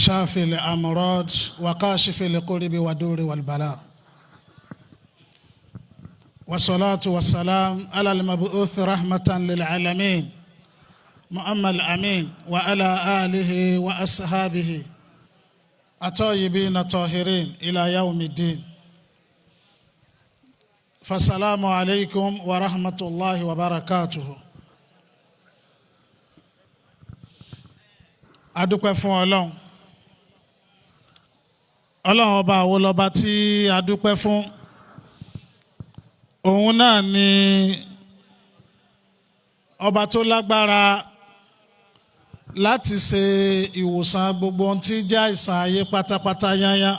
شافي الأمراض وكاشف الكرب والدور والبلاء، والصلاة والسلام على المبعوث رحمة للعالمين محمد الأمين وعلى آله وأصحابه الطيبين الطاهرين إلى يوم الدين. فالسلام عليكم ورحمة الله وبركاته. adúpẹ́ fún Ọlọ́run. Ọlọ́run ọba àwọn lọ́ba tí adúpẹ́ fún, òun náà ni ọba tó lágbára láti ṣe ìwòsàn gbogbo ohun tí jẹ́ àìsàn ayé pátápátá yányá.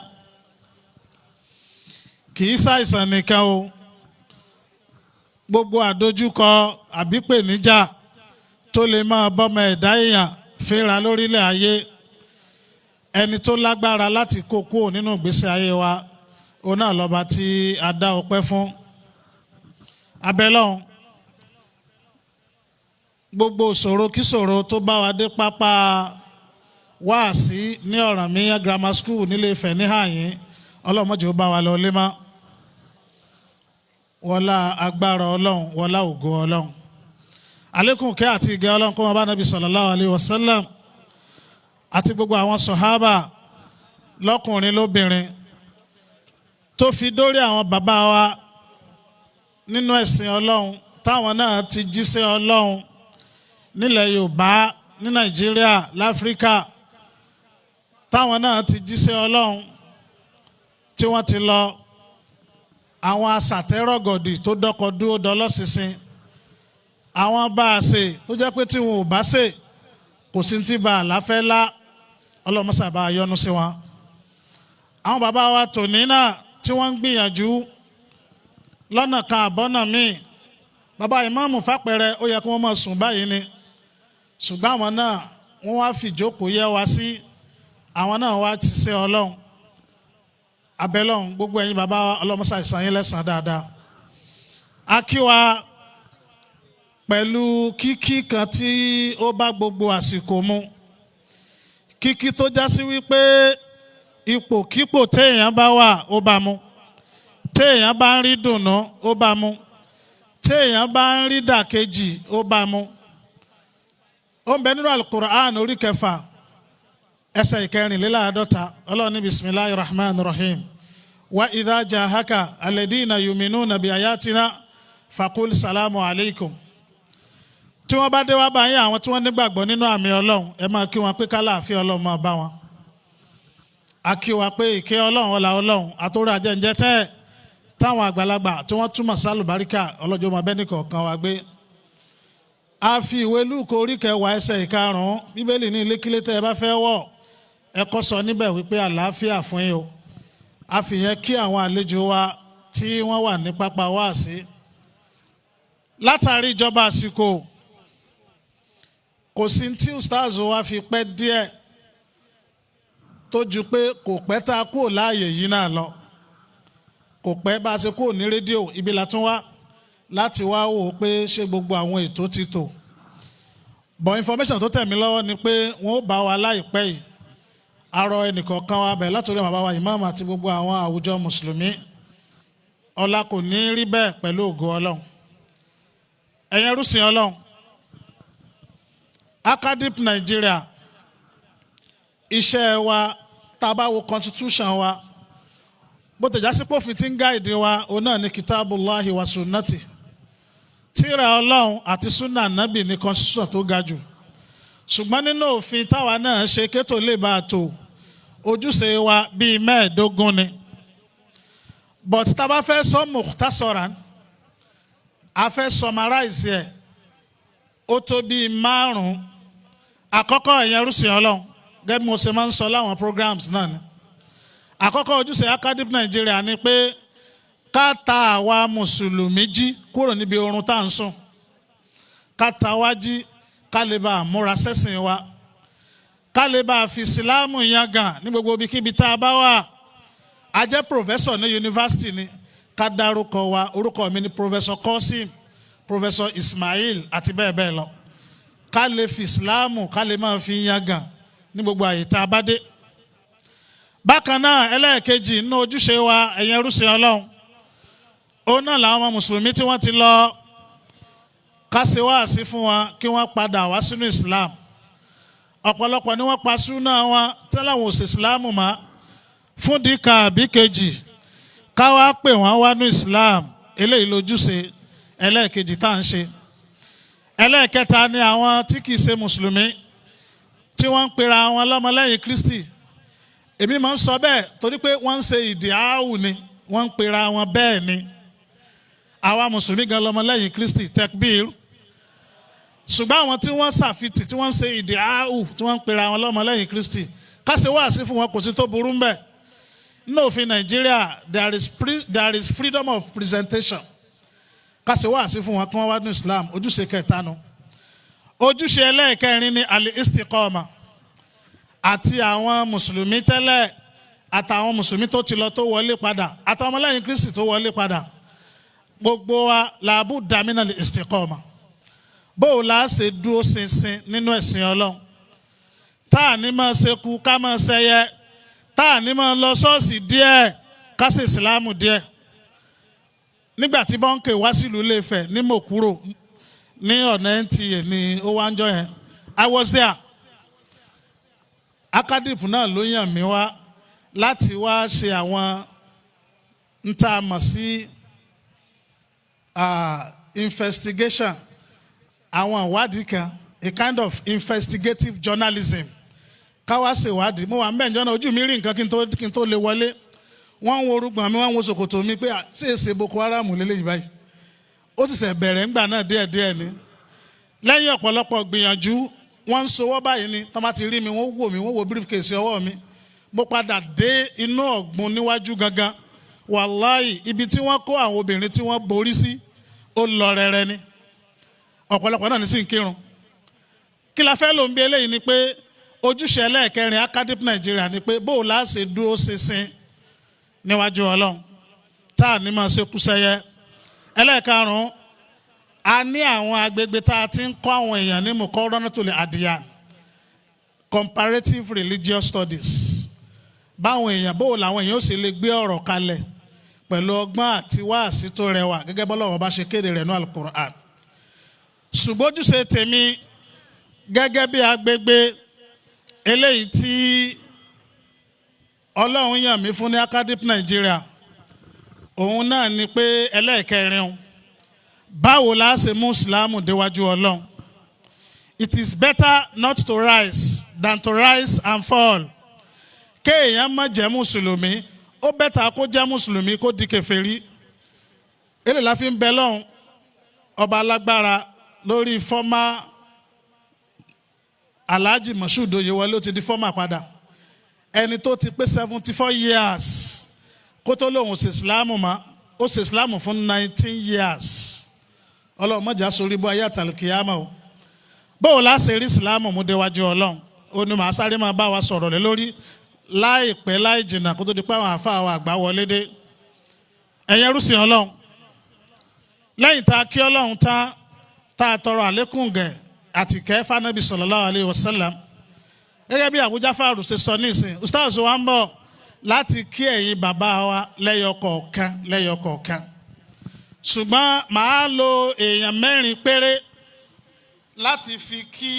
Kì í ṣàìsàn nìkan o, gbogbo àdójúkọ àbípèníjà tó lè máa bọ́mọ ẹ̀dá èèyàn fínra lórílẹ̀ ayé, ẹni tó lágbára láti kó kúrò nínú ìgbésí ayé wa, òun náà lọ́ba tí a dá ọpẹ́ fún. Abẹ́lọ́hun gbogbo ìṣòro kíṣòro tó bá wa dé pápá wáàsí ní Ọ̀rànmíyàn grammar school nílé Ifẹ̀ níhàyín, Ọlọ́run má jẹ́ ó bá wa lọ lé mọ́. Wọlá agbára Ọlọ́run, wọlá ògo Ọlọ́run. Àlékún kẹ́ àti ìgẹ́ Ọlọ́run kó máa bá Nábì sallallahu alayhi wa sallam àti gbogbo àwọn sọ̀hábà lọ́kùnrin lóbìnrin, tó fi dórí àwọn bàbá wa nínú ẹ̀sìn Ọlọ́run táwọn náà ti jíṣẹ́ Ọlọ́run nílẹ̀ Yorùbá, ní Nàìjíríà, láfíríkà, táwọn náà ti jíṣẹ́ Ọlọ́run tí wọ́n ti lọ. Àwọn asàtẹ́rọ̀gọ̀dì tó dọ́kọ̀ dúró dọlọ́ṣinṣin, àwọn bá a ṣe tó jẹ́ pé tí wọn ò bá ṣe kò sí ti bá a láfẹ́ lá, Ọlọ́run mọ́sà bá a yọ́nú sí wọn. Àwọn bàbá wa tòní náà tí wọ́n ń gbìyànjú lọ́nà kan àbọ́nà míì, bàbá ìmáàmù fàpẹrẹ ó yẹ kí wọ́n máa sùn báyìí ni, ṣùgbọ́n àwọn náà wọ́n wá fìjókòó yẹ wá sí, àwọn náà wá ti ṣe Ọlọ́run. Abẹ́lọ́hun gbogbo ẹ̀yin bàbá wa, Ọlọ́run mọ́sà ìsàn yín lẹ́san dáadáa. A kí wa pẹ̀lú kíkí kan tí ó bá gbogbo àsìkò mu, kíkí tó já sí wípé ipòkípò téèyàn bá wà ó bá mu, téèyàn bá ń rí dùnnú ó bá mu, téèyàn bá ń rí dàkejì ó bá mu. Ó ń bẹ nínú Al-Qur'an orí 6 ẹsẹ̀ 54, Ọlọ́run ní bismillahir rahmanir rahim, wa idha jahaka alladhina yu'minuna bi ayatina faqul salamu alaykum. Tí wọ́n bá dé wá bá yín, àwọn tí wọ́n nígbàgbọ́ nínú àmì Ọlọ́run, ẹ máa kí wọn pé kálàáfíà Ọlọ́run máa bá wọn. A kí wa pé ìkẹ́ Ọlọ́run, ọlá Ọlọ́run àtòrí àjẹǹjẹ tẹ́ táwọn àgbàlagbà tí wọ́n túmọ̀ sálùbáríkà ọlọ́jọ́ máa bẹ́ẹ̀ nìkọ̀ọ̀kan wa gbé. A fi ìwé Lúùkù orí 10 ẹsẹ̀ 5, Bíbélì ní ilékílé tẹ́ ẹ bá fẹ́ wọ̀ ẹ kọ́ sọ níbẹ̀ wípé àlàáfíà fún yín o. A fi yẹn kí àwọn àlejò wa tí wọ́n wà ní pápá wáàsí. Látàrí ìjọba àsìkò, kò sí tí ustaz wa fi pẹ́ díẹ̀ tó ju pé kò pẹ́ tá a kúrò láàyè yìí náà lọ. Kò pẹ́ bá a ṣe kúrò ní rédíò, ibi la tún wá láti wá wò ó pé ṣé gbogbo àwọn ètò ti tò. But information tó tẹ̀ mí lọ́wọ́ ni pé wọ́n ó bá wa láìpẹ́ yìí. Arọ ẹnìkọ̀ọ̀kan wa bẹ̀ látòrí bàbá wa ìmáàmù àti gbogbo àwọn àwùjọ mùsùlùmí, ọlá kò ní rí bẹ́ẹ̀ pẹ̀lú ògo Ọlọ́run. Ẹ̀yin ẹrúsìn Ọlọ́run, Acadip Nigeria, iṣẹ́ wa tá a bá wo constitution wa, bó tẹ̀já sí pòfin tí ń gáìdì wa, òun náà ní kitabullahi wa sunnati. Tírà Ọlọ́run àti sunna nábì ní constitution tó ga jù. Ṣùgbọ́n nínú òfin táwa náà ṣe kétò lè bá a tó, ojúṣe wa bíi 15 ni. But tá a bá fẹ́ sọ mukhtasaran, a fẹ́ summarize ẹ̀, ó tó bíi 5. Àkọ́kọ́ ẹ̀yin ẹrúsìn Ọlọ́run, gẹ́gẹ́ bí mo ṣe máa ń sọ láwọn programs náà ni. Àkọ́kọ́ ojúṣe Acadip Nigeria ni pé ká ta àwa mùsùlùmí jí kúrò níbi oorun tá à ń sùn. Ká ta wá jí ká lè bá múra sẹ́sìn wa, ká lè bá fi ìsìláàmù yangàn ní gbogbo ibikíbi tá a bá wà. A jẹ́ professor ní yunifásitì ni, ká dárúkọ wa, orúkọ mi ni Professor Qasim, Professor Ismail àti bẹ́ẹ̀ bẹ́ẹ̀ lọ. Ká lè fi ìsìláàmù ká lè máa fi yangàn ní gbogbo àyè tá a bá dé. bákan náà ẹlẹ́ẹ̀kejì nínú ojúṣe wa ẹ̀yin ẹrúsìn Ọlọ́run òun náà làwọn ọmọ mùsùlùmí tí wọ́n ti lọ ká ṣe wáàsí fún wọn kí wọ́n padà wá sínú Islam. Ọ̀pọ̀lọpọ̀ ni wọ́n pa súnà wọn tẹ́láwọn òsè Islam mọ́ fún dìkà àbí kejì ká wá pè wọ́n wá ní Islam. Eléyìí lójúṣe ẹlẹ́ẹ̀kejì tá à ń ṣe. Ẹlẹ́ẹ̀kẹta ni àwọn tí kìí ṣe mùsùlùmí tí wọ́n ń pera wọn lọ́mọlẹ́yìn Kristi. Èmi máa ń sọ bẹ́ẹ̀ torí pé wọ́n ń ṣe ìdíáwù ni wọ́n ń pera wọn bẹ́ẹ̀ ni. Àwa mùsùlùmí gan lọ́mọlẹ́yìn Kristi tekbir. Ṣùgbọ́n àwọn tí wọ́n ṣàfitì tí wọ́n ń ṣe ìdíáwù tí wọ́n ń pera wọn lọ́mọlẹ́yìn Kristi ká ṣe wáàsí fún wọn kò sí tó burú ń bẹ̀. Ní òfin Nàìjíríà there is freedom of presentation. Ká ṣe wáàsí fún wọn kí wọ́n wá ní Islam. Ojúṣe kẹta nu. Ojúṣe ẹlẹ́ẹ̀kẹrin ni al-istiqama. Àti àwọn mùsùlùmí tẹ́lẹ̀ àtàwọn mùsùlùmí tó ti lọ tó wọlé padà àtàwọn ọmọlẹ́yìn Kristi tó wọlé padà gbogbo wa làbú dàmínà al-istiqama. Bó o la ṣe dúró ṣinṣin nínú ẹ̀sìn Ọlọ́run tá à ní máa ṣe kú ká máa ṣẹyẹ tá à ní máa lọ ṣọ́ọ̀ṣì díẹ̀ ká ṣe ìsìlámù díẹ̀. Nígbà tí bọ́ńkè wá sílùú Ilé-Ifẹ̀ ní Mòkúrò ní ọ̀nà NTA ní ó wá ń jọ yẹn I was there. Akadip náà ló yàn mí wá láti wá ṣe àwọn nta mọ̀ sí investigation àwọn ìwádìí kan a kind of investigative journalism ká wá ṣe ìwádìí. Mo wà ń bẹ̀ ǹjọ́ náà ojú mi rí nǹkan kí n tó lè wọlé wọ́n ń wo orúgbọ̀n mi wọ́n ń wo ṣòkòtò mi pé ṣé Boko Haram lélẹ́yìí báyìí. Ó ti ṣẹ̀ bẹ̀rẹ̀ ńgbà náà díẹ̀díẹ̀ ni lẹ́yìn ọ̀pọ̀lọpọ̀ gbìyànjú wọ́n ń sowọ́ báyìí ni tọ́ bá ti rí mi wọ́n wò mí wọ́n wo briefcase ọwọ́ mi. Mo padà dé inú ọ̀gbun níwájú gangan wàláì ibi tí wọ́n kó àwọn obìnrin tí wọ́n borí sí ó lọ rẹ̀rẹ̀ ni ọ̀pọ̀lọpọ̀ náà ní sí ń kírun. Kí la fẹ́ ló ń bí eléyìí ni pé ojúṣe ẹlẹ́ẹ̀kẹrin Akadip Nàìjíríà ni pé bó o lá ṣe dúró ṣinṣin níwájú Ọlọ́run tá à ní máa ṣe kú sẹ́yẹ. Ẹlẹ́ẹ̀karùn-ún a ní àwọn agbègbè tá a ti ń kọ́ àwọn èèyàn ní Muqarranatul Adyan comparative religious studies. Báwọn èèyàn bó làwọn èèyàn ó sì lè gbé ọ̀rọ̀ kalẹ̀ pẹ̀lú ọgbọ́n àti wáàsí tó rẹwà gẹ́gẹ́ bọ́lọ́run bá ṣe kéde rẹ̀ ní Al-Qur'an. Ṣùgbọ́n ojúṣe tèmi gẹ́gẹ́ bí agbègbè eléyìí tí Ọlọ́run yàn mí fún ní Akadip Nàìjíríà òun náà ni pé ẹlẹ́ẹ̀kẹrin báwo la ṣe mú Ìsìlámù déwájú Ọlọ́run. It is better not to rise than to rise and fall. Kéèyàn má jẹ́ mùsùlùmí ó bẹ́tà kó jẹ́ mùsùlùmí kó di kèfèrí. Èlé la fi ń bẹ lọ́hùn ọba alágbára lórí fọ́mà Alhaji Moshood Oyewole ó ti di fọ́mà padà. Ẹni tó ti pé 74 years kó tó lóun ṣe Ìsìlámù mọ́ ó ṣe Ìsìlámù fún 19 years. Ọlọ́run má jà sórí bó ayé àtàlùkìyámà o. Bóò la ṣe rí Ìsìlámù mú déwájú Ọlọ́run ó ní màá sáré máa bá wa sọ̀rọ̀ lé lórí láìpẹ́ láì jìnnà kó tó di pé àwọn àfáà wa àgbà wọlé dé. Ẹ̀yin ẹrúsìn Ọlọ́run lẹ́yìn tá a kí Ọlọ́run tá a tọrọ àlékún gẹ̀ àti kẹ́ fanabi sallallahu alayhi wa sallam gẹ́gẹ́ bí Abu Jafaru ṣe sọ nísìn ustaz wa ń bọ̀ láti kí ẹ̀yin bàbá wa lẹ́yọ kọ̀ọ̀kan ṣùgbọ́n màá lo èèyàn 4 péré láti fi kí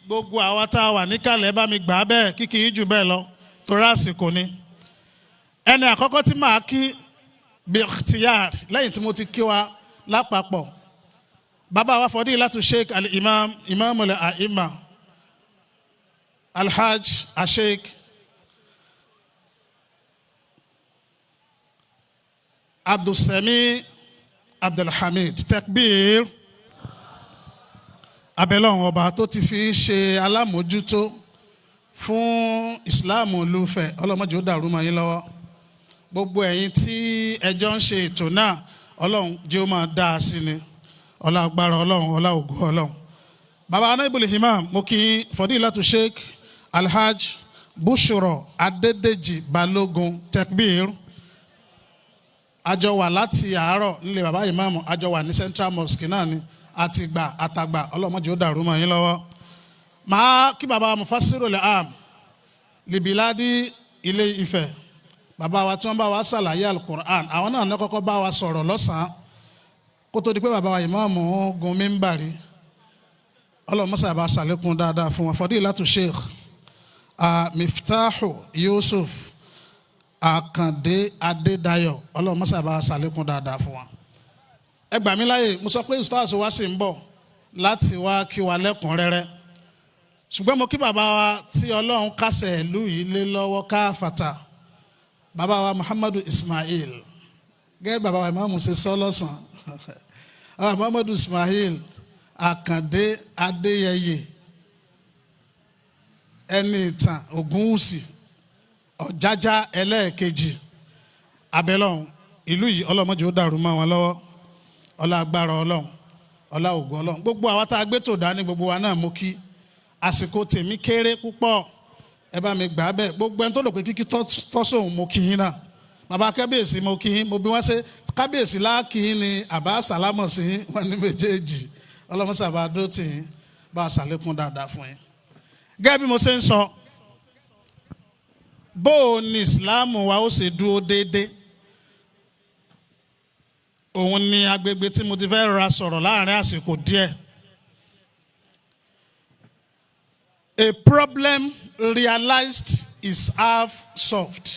gbogbo àwa tá a wà níkàlẹ̀ bá mi gbà á bẹ́ẹ̀ kíkì í jù bẹ́ẹ̀ lọ torí àsìkò ni. Ẹni àkọ́kọ́ tí màá kí bí ikhtiyar lẹ́yìn tí mo ti kí wa lápapọ̀ bàbá wa Fadilatu Sheikh al-Imam Imamul A'imma Alhaj Sheikh Abdulsami Abdulhamid Takbir abẹ́lọ́run ọba tó ti fi ṣe alámòjútó fún ìsìláàmù olúfẹ̀ ọlọ́mọdé ó dàrú mọ́ yín lọ́wọ́. Gbogbo ẹ̀yin tí ẹjọ́ ń ṣe ètò náà ọlọ́run jẹ́ ó máa dá a sí ni ọlá agbára ọlọ́run ọlá ògo ọlọ́run. Bàbá Honorable Imam mo kí Fadilatu Sheikh Alhaj Bushra Adédèjì Balógun Takbir àjọ wà láti àárọ̀ nílé bàbá ìmáàmù àjọ wà ní Central Mosque náà ni àtìgbà àtàgbà ọlọ́mọdé ó dàrú mọ́ yín lọ́wọ́. Màá kí bàbá Mufassirul Am libiladi Ilé Ifẹ̀ bàbá wa tí wọ́n bá wa ṣàlàyé alukur'an àwọn náà ní kọ́kọ́ bá wa sọ̀rọ̀ lọ́sàn-án kó tó di pé bàbá wa ìmáàmù gun mímbàrí Ọlọ́run mọ́sá bá ṣàlékún dáadáa fún wọn Fadilatu Sheikh Miftahu Yusuf Àkàndé Adédayọ̀ Ọlọ́run mọ́sá bá ṣàlékún dáadáa fún wọn. Ẹ gbà mí láyè mo sọ pé ustaz wa sì ń bọ̀ láti wá kí wa lẹ́kùnrẹ́rẹ́ ṣùgbọ́n mo kí bàbá wa tí Ọlọ́run kásẹ̀ ìlú yìí lé lọ́wọ́ káfàtà bàbá wa Muhammadu Ismail gẹ́gẹ́ bàbá wa ìmáàmù ṣe sọ lọ́sàn-án Muhammadu Ismail Àkàndé Adéyẹyè ẹni ìtàn Ògúnwùsì Ọ̀jájá ẹlẹ́ẹ̀kejì abẹ́lọ́hún ìlú yìí ọlọ́mọdé ó dàrú mọ́ wọn lọ́wọ́ ọlá agbára Ọlọ́run ọlá ògo Ọlọ́run gbogbo àwa tá a gbé tò dání gbogbo wa náà mo kí àsìkò tèmi kéré púpọ̀ ẹ bá mi gbà á bẹ́ẹ̀ gbogbo ẹni tó lò pé kíkí tọ́sọ̀hún mo kí yín náà bàbá kábíyèsí mo kí yín mo bí wọ́n ṣe kábíyèsí láàkì yín ni àbá sàlámọ̀ sí yín wọn ní méjèèjì ọlọ́mọṣàbá dó tì yín bá a ṣàlékún dáadáa fún yín. Gẹ́gẹ́ bí mo ṣe ń sọ bó o ní ìsìláàmù wa ó ṣe dúró déédéé òun ni agbègbè tí mo ti fẹ́ ra sọ̀rọ̀ láàrin àsìkò díẹ̀. A problem realized is half solved.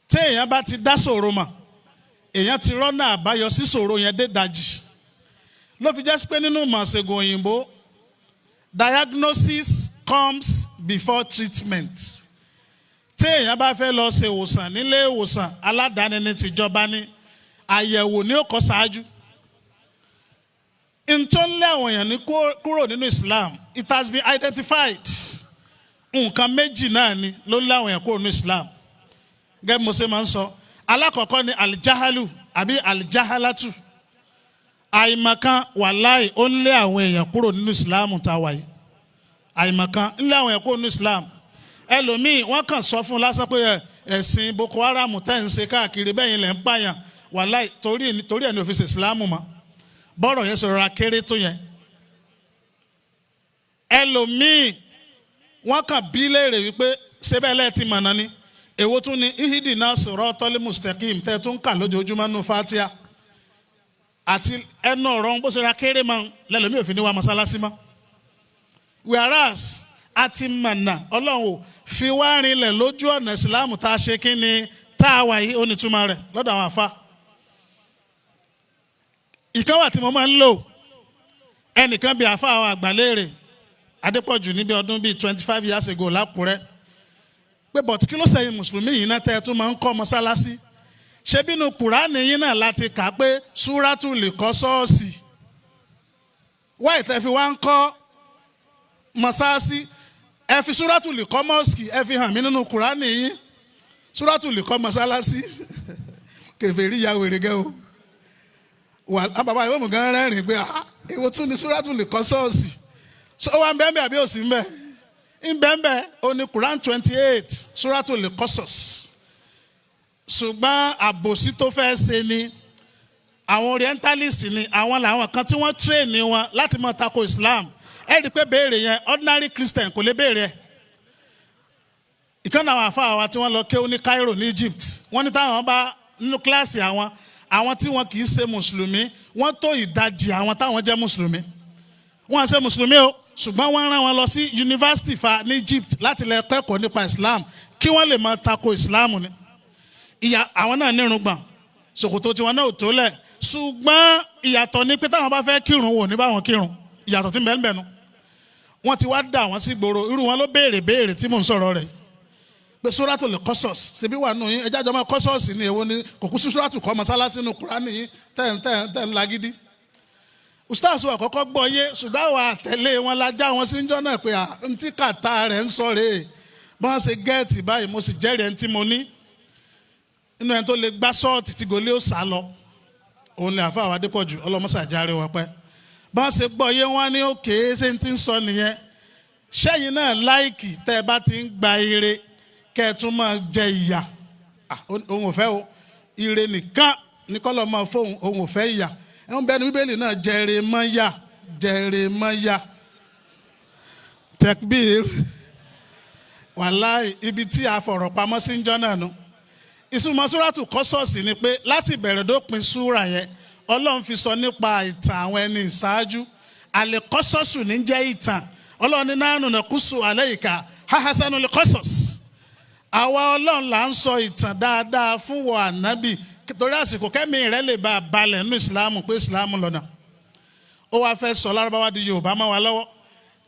Tí èèyàn bá ti dá ṣòro mọ̀ èèyàn ti rọ́nà àbáyọ sí ṣòro yẹn dé dajì ló fi jẹ́ sí pé nínú ìmọ̀ ìṣègùn òyìnbó diagnosis comes before treatment. Tí èèyàn bá fẹ́ lọ ṣe ìwòsàn nílé ìwòsàn aládàáni ní tìjọba ní àyẹ̀wò ní ó kọ́ ṣáájú. Ntọ́ lé àwọn èèyàn ní kúrò nínú Islam it has been identified. Nǹkan méjì náà ni ló lé àwọn èèyàn kúrò nínú Islam. Gẹ́gẹ́ bí mo ṣe máa ń sọ alákọ̀ọ́kọ́ ni aljahalu àbí aljahalatu. Àìmọ̀kan wàláì ó ń lé àwọn èèyàn kúrò nínú Islam tá a wà yìí. Àìmọ̀kan ń lé àwọn èèyàn kúrò nínú Islam. Ẹlòmíì wọ́n kàn sọ fún un lásán pé ẹ̀sìn Boko Haram tẹ́ ń ṣe káàkiri bẹ́ẹ̀ yẹn lẹ̀ ń pààyàn wàláì torí ẹ̀ ní òfìsì Islam mọ́ bọ́rọ̀ yẹn sọ̀rọ̀ akéré tó yẹn. Ẹlòmíì wọ́n kàn bí léèrè wípé ṣébẹ̀ lẹ́ẹ̀tì mọ̀nà ni èwo tún ni ihidi náà sọ̀rọ̀ tọ́lé mustaqim tẹ́ tún kà lójoojúmọ́ nínú Fatiha àti ẹnu ọ̀rọ̀ bó ṣe ra kéré mọ́ lẹ́lòmíì òfin ní wa mọ́sálásí mọ́. Whereas àti mọ̀nà Ọlọ́run ò fi wá rinlẹ̀ lójú ọ̀nà ìsìláàmù tá a ṣe kí ni tá a wà yìí ó ní túmọ̀ rẹ̀ lọ́dọ̀ àwọn àfa. Ìkan wà tí mo máa ń lò ẹnìkan bíi àfa àwọn àgbàlérè Adépọ̀jù níbi ọdún bíi 25 years ago lákùrẹ́ pé bọ̀t kí ló sẹ́yìn mùsùlùmí yìí náà tẹ́ ẹ tún máa ń kọ́ mọ́sálásí ṣé bínú Kùránì yín náà láti kà pé súrátù lè kọ́ ṣọ́ọ̀ṣì wáyé tẹ́ fi wá ń kọ́ mọ́sálásí ẹ fi súrátù lè kọ́ mọ́ọ̀sì ẹ fi hàn mí nínú Kùránì yín súrátù lè kọ́ mọ́sálásí kèfèrí ya wèrè gẹ́ o wà bàbá ìwé mùgán rẹ́rìn pé èwo tún ni súrátù lè kọ́ ṣọ́ọ̀ṣì so wà ń bẹ́ẹ̀ bẹ́ẹ̀ àbí òsì ń bẹ́ẹ̀ ìbẹ̀ǹbẹ̀ oní Quran 28 Suratu Al-Qasas ṣùgbọ́n àbòsí tó fẹ́ ṣe ni àwọn orientalist ni àwọn làwọn kan tí wọ́n train ni wọn láti máa tako Islam ẹ rí i pé béèrè yẹn ordinary Christian kò lè béèrè ẹ̀. ìkànnì àwọn àfáà wa tí wọ́n lọ kéwú ní Cairo ní Egypt wọ́n ní táwọn bá nínú kíláàsì àwọn tí wọ́n kì í ṣe mùsùlùmí wọ́n tó ìdajì àwọn táwọn jẹ́ mùsùlùmí wọ́n ṣe mùsùlùmí o ṣùgbọ́n wọ́n rán wọn lọ sí yunifásitì fa ní Egypt láti lè kẹ́kọ̀ọ́ nípa Islam kí wọ́n lè máa tako Islam ni. ìyá àwọn náà nírùngbọ̀n ṣòkòtò tiwọn náà ò tó lẹ̀ ṣùgbọ́n ìyàtọ̀ ni pé táwọn bá fẹ́ kírun wò ní báwọn kírun ìyàtọ̀ tí ń bẹ ń bẹ nu. wọ́n ti wá dà wọ́n sí gbòòrò irú wọn ló béèrè tí mò ń sọ̀rọ̀ rẹ̀ pé Suratul Qasas ṣebí wà nù yín ẹjá jọmọ Qasas ní èwo ni kò kú sí Suratu kọ́ mọ́sálásí nù Kùránì yín tẹ̀ ń lagídí. Ustaz àkọ́kọ́ gbọ́ yé ṣùgbọ́n àwọn àtẹ̀lé wọn lajá wọn sí ń jọ́ náà pé ntí kàtà rẹ̀ ń sọ rèé bọ́n ṣe gẹ́ẹ̀tì báyìí mo sì jẹ́rìí ẹni tí mo ní inú ẹni tó lè gbá ṣọ́ọ̀tì tí gòlé ó sá lọ òun ni àfa àwọn Adépọ̀jù ọlọ́mọṣàjáre wọn pẹ́ bọ́n ṣe gbọ́ yé wọn ní òkè ṣé ń ti ń sọ nìyẹn ṣẹ́yìn náà láìkì tẹ́ ẹ bá ti ń gba ire kẹ́ ẹ tún máa jẹ ìyà òun ò fẹ́ o ire nìkan ní kọ́lọ́ máa fóun òun ò fẹ́ ìyà ẹ̀hún bẹ́ẹ̀ ni Bíbélì náà Jeremiah Tekbir wàláì ibi tí a fọ̀rọ̀ pamọ́ sí ń jọ́ náà nu ìsúnmọ́ súrátù Kọ́sọ́ọ̀sì ni pé láti ìbẹ̀rẹ̀ dópin súrà yẹn Ọlọ́run fi sọ nípa ìtàn àwọn ẹni ìṣáájú àlè kọ́sọ́ọ̀sù ní jẹ́ ìtàn Ọlọ́run ní nahnu naqussu alayka hasanul qasas àwa Ọlọ́run là ń sọ ìtàn dáadáa fún wọ ànábì torí àsìkò kẹ́mi rẹ̀ lè bá a balẹ̀ nínú ìsìlámù pé ìsìlámù lọ́nà ó wàá fẹ́ sọ lárúbáwá di Yorùbá mọ́ wa lọ́wọ́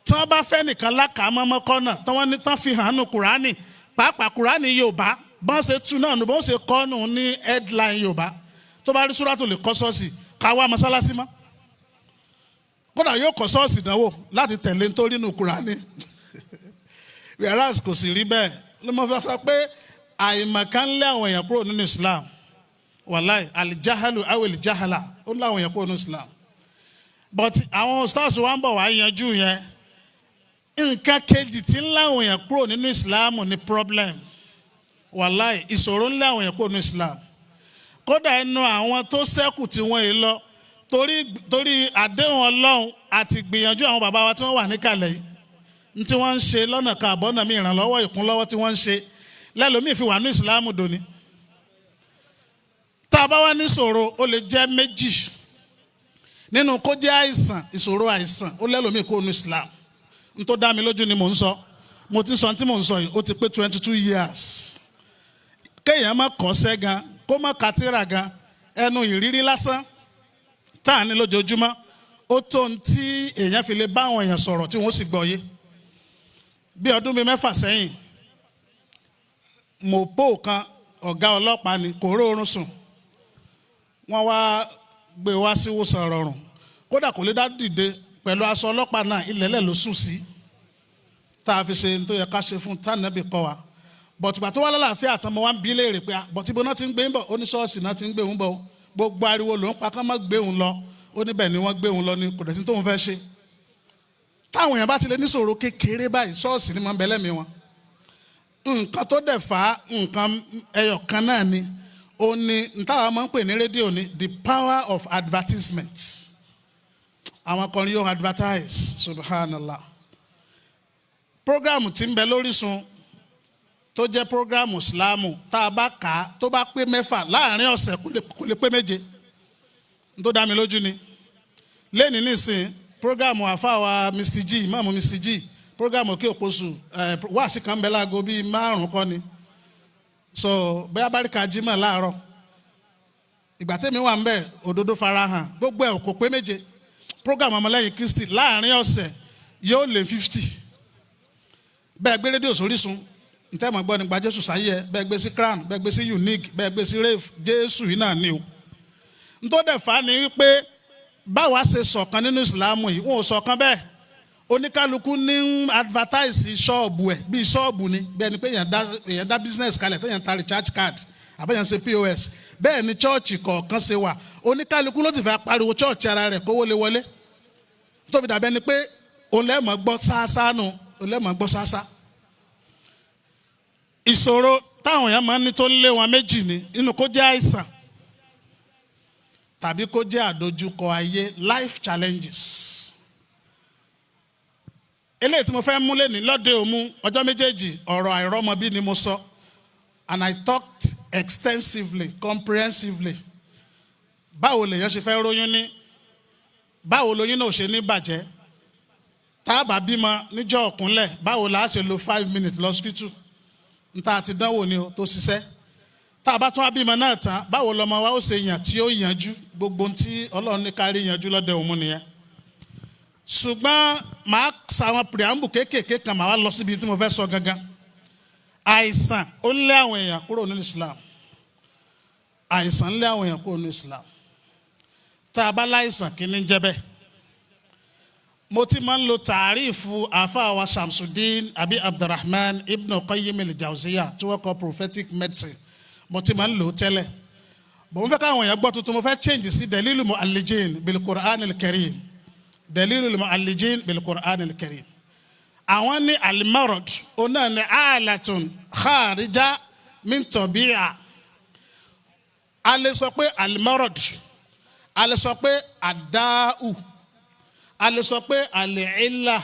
tí wọ́n bá fẹ́ nìkan lákàámọ́mọ́ kọ́nà tí wọ́n ní tán fi hàn nù Kùránì pàápàá Kùránì Yorùbá bọ́n ṣe tú náà nù bọ́n ṣe kọ́ nù ní headline Yorùbá tó bá rí Suratul Qasas káwá mọ́sálásí mọ́ kódà yóò kọ́ ṣọ́ọ̀ṣì dánwò láti tẹ̀lé nítorí nù Kùránì whereas kò sì rí bẹ́ẹ̀ ló mọ̀ fẹ́ sọ pé àìmọ̀kan lé àwọn èèyàn kúrò nínú Islam wàláì alijahalu awel jahala ó lé àwọn èèyàn kúrò nínú Islam but àwọn stars wa ń bọ̀ wá yanjú yẹn nǹkan kejì tí ń láwọn èèyàn kúrò nínú Islam ní problem wàláì ìṣòro ń láwọn èèyàn kúrò nínú Islam kódà ẹnu àwọn tó ṣẹ́kù tí wọ́n yìí lọ torí àdéhùn Ọlọ́run àti gbìyànjú àwọn bàbá wa tí wọ́n wà níkàlẹ̀ yìí ní tí wọ́n ń ṣe lọ́nà kan àbọ̀nà mi ìrànlọ́wọ́ ìkúnlọ́wọ́ tí wọ́n ń ṣe lẹ́lòmíì fi wà ní Islam dòní tá a bá wá ní ìṣòro ó lè jẹ́ méjì nínú kó jẹ́ àìsàn ìṣòro àìsàn ó lẹ́lòmíì kó nu Islam n tó dá mi lójú ni mò ń sọ mo ti sọ tí mò ń sọ yìí ó ti pé 22 years kéèyàn má kọ́ṣẹ́ gan kó má kàtírà gan ẹnu ìrírí lásán tá à ní lójoojúmọ́ ó tó ń tí èèyàn fi lè bá àwọn èèyàn sọ̀rọ̀ tí wọ́n sì gbọ́ yé bí ọdún bíi 6 sẹ́yìn mọ̀pó kan ọ̀gá ọlọ́pàá ni kò róorun sùn wọ́n wá gbé wá sí ìwòsàn rọrùn kódà kò lè dá dìde pẹ̀lú aṣọ ọlọ́pàá náà ilẹ̀lẹ̀ ló sùn sí tá a fi ṣe tó yẹ ká ṣe fún tánàbì kọ́ wa bọ̀tùgbà tó wá lálàáfíà tán mo wá ń bí léèrè pé bọ̀tìbó náà ti ń gbé ń bọ̀ oníṣọ́ọ̀ṣì náà ti ń gbé ń bọ̀ gbogbo ariwo ló ń pa kán má gbé òun lọ ó níbẹ̀ ni wọ́n gbé òun lọ ní kò dẹ̀ sí tóun fẹ́ ṣe táwọn èèyàn bá ti lè níṣòro kékeré báyìí ṣọ́ọ̀ṣì ni máa ń bẹ lẹ́mìí wọn nǹkan tó dẹ̀ fà á nǹkan ẹyọ kan náà ni ó ní ntáwa máa ń pè ní rédíò ní the power of advertisement àwọn kan yóò advertise subhanallah program tí ń bẹ lórísun tó jẹ́ program islamu tá a bá kà á tó bá pé 6 láàrin ọ̀sẹ̀ kò lè pé 7 tó dá mi lójú ni lẹ́ni nísìn program àfáwà Mr. G imam Mr. G program òkè òpósù wáàsí kan bẹ láago bíi 5 kọ́ ni so bẹ́ẹ̀ abáríkà jimá láàárọ̀ ìgbà tẹ́mi wà ń bẹ̀ òdodo farahàn gbogbo ẹ̀ kò pé 7 program ọmọlẹ́yìn Kristi láàrin ọ̀sẹ̀ yóò lé 50 bẹ́ẹ̀ gbé rédíò sórísun ntẹ́ mọ̀ gbọ́ nípa Jésù sáyé ẹ bẹ́ẹ̀ gbé sí crown bẹ́ẹ̀ gbé sí unique bẹ́ẹ̀ gbé sí rave Jésù yìí náà ni o ntọ́dẹ̀ fà á ni wípé báwa ṣe ṣọ̀kan nínú ìsìlámù yìí wọn ò ṣọ̀kan bẹ́ẹ̀ oníkálukú ní advertise ṣọ́ọ̀bù ẹ̀ bíi ṣọ́ọ̀bù ni bẹ́ẹ̀ ni pé èèyàn dá business kalẹ̀ téèyàn ta recharge card àbẹ́yàn ṣe POS bẹ́ẹ̀ ni chọ́ọ̀chì kọ̀ọ̀kan ṣe wà oníkálukú ló ti fẹ́ pariwo chọ́ọ̀chì ara rẹ̀ kówó lé wọlé tóbi dàbẹ́ ni pé òun lẹ́ẹ̀mọ́ gbọ́ sáásá nù òun lẹ́ẹ̀mọ́ gbọ́ sáásá ìṣòro táwọn èèyàn máa ń ní tó ń lé wọn méjì ni inú kó jẹ́ àìsàn tàbí kó jẹ́ àdójúkọ ayé life challenges eléyìí tí mo fẹ́ múlẹ̀ ní lọ́dẹ òmu ọjọ́ méjèèjì ọ̀rọ̀ àìrọ́mọbí ni mo sọ and I talked extensively comprehensively báwo lèèyàn ṣe fẹ́ róyún ní báwo lóyún náà ṣe ní bàjẹ́ tá a bá bímọ níjọ́ ọ̀kúnlẹ̀ báwo la ṣe lo 5 minutes lọ́sítítù nta àti dánwò ni o tó ṣiṣẹ́ tá a bá tún abímọ náà tán báwo lọmọ wa ó ṣe yàn tí ó yanjú gbogbo tí Ọlọ́run ní kárí yanjú lọ́dẹ òmu nìyẹn ṣùgbọ́n màá ṣàwọn preamble kéékèèké kan màá wá lọ síbi tí mo fẹ́ sọ gangan àìsàn ó ń lé àwọn èèyàn kúrò nínú Islam àìsàn ń lé àwọn èèyàn kúrò nínú Islam tá a bá láìsàn kí ni jẹ́ bẹ́ẹ̀ mo ti máa ń lo tààrífù àáfàá wa Shamsuddin abi Abdurrahman ibn Qayyim al-Jawziyya tí wọ́n kọ prophetic medicine mo ti máa ń lò ó tẹ́lẹ̀ bó mo fẹ́ káwọn èèyàn gbọ́ tuntun mo fẹ́ change sí dalilu mu'allijin bil Qur'an al-Karim dalilu mu'allijin bil Qur'an al-Karim àwọn ní al-marad ọ̀nà ní alatun kharija min tabi'a a lè sọ pé al-marad a lè sọ pé ad-da'u a lè sọ pé al-illa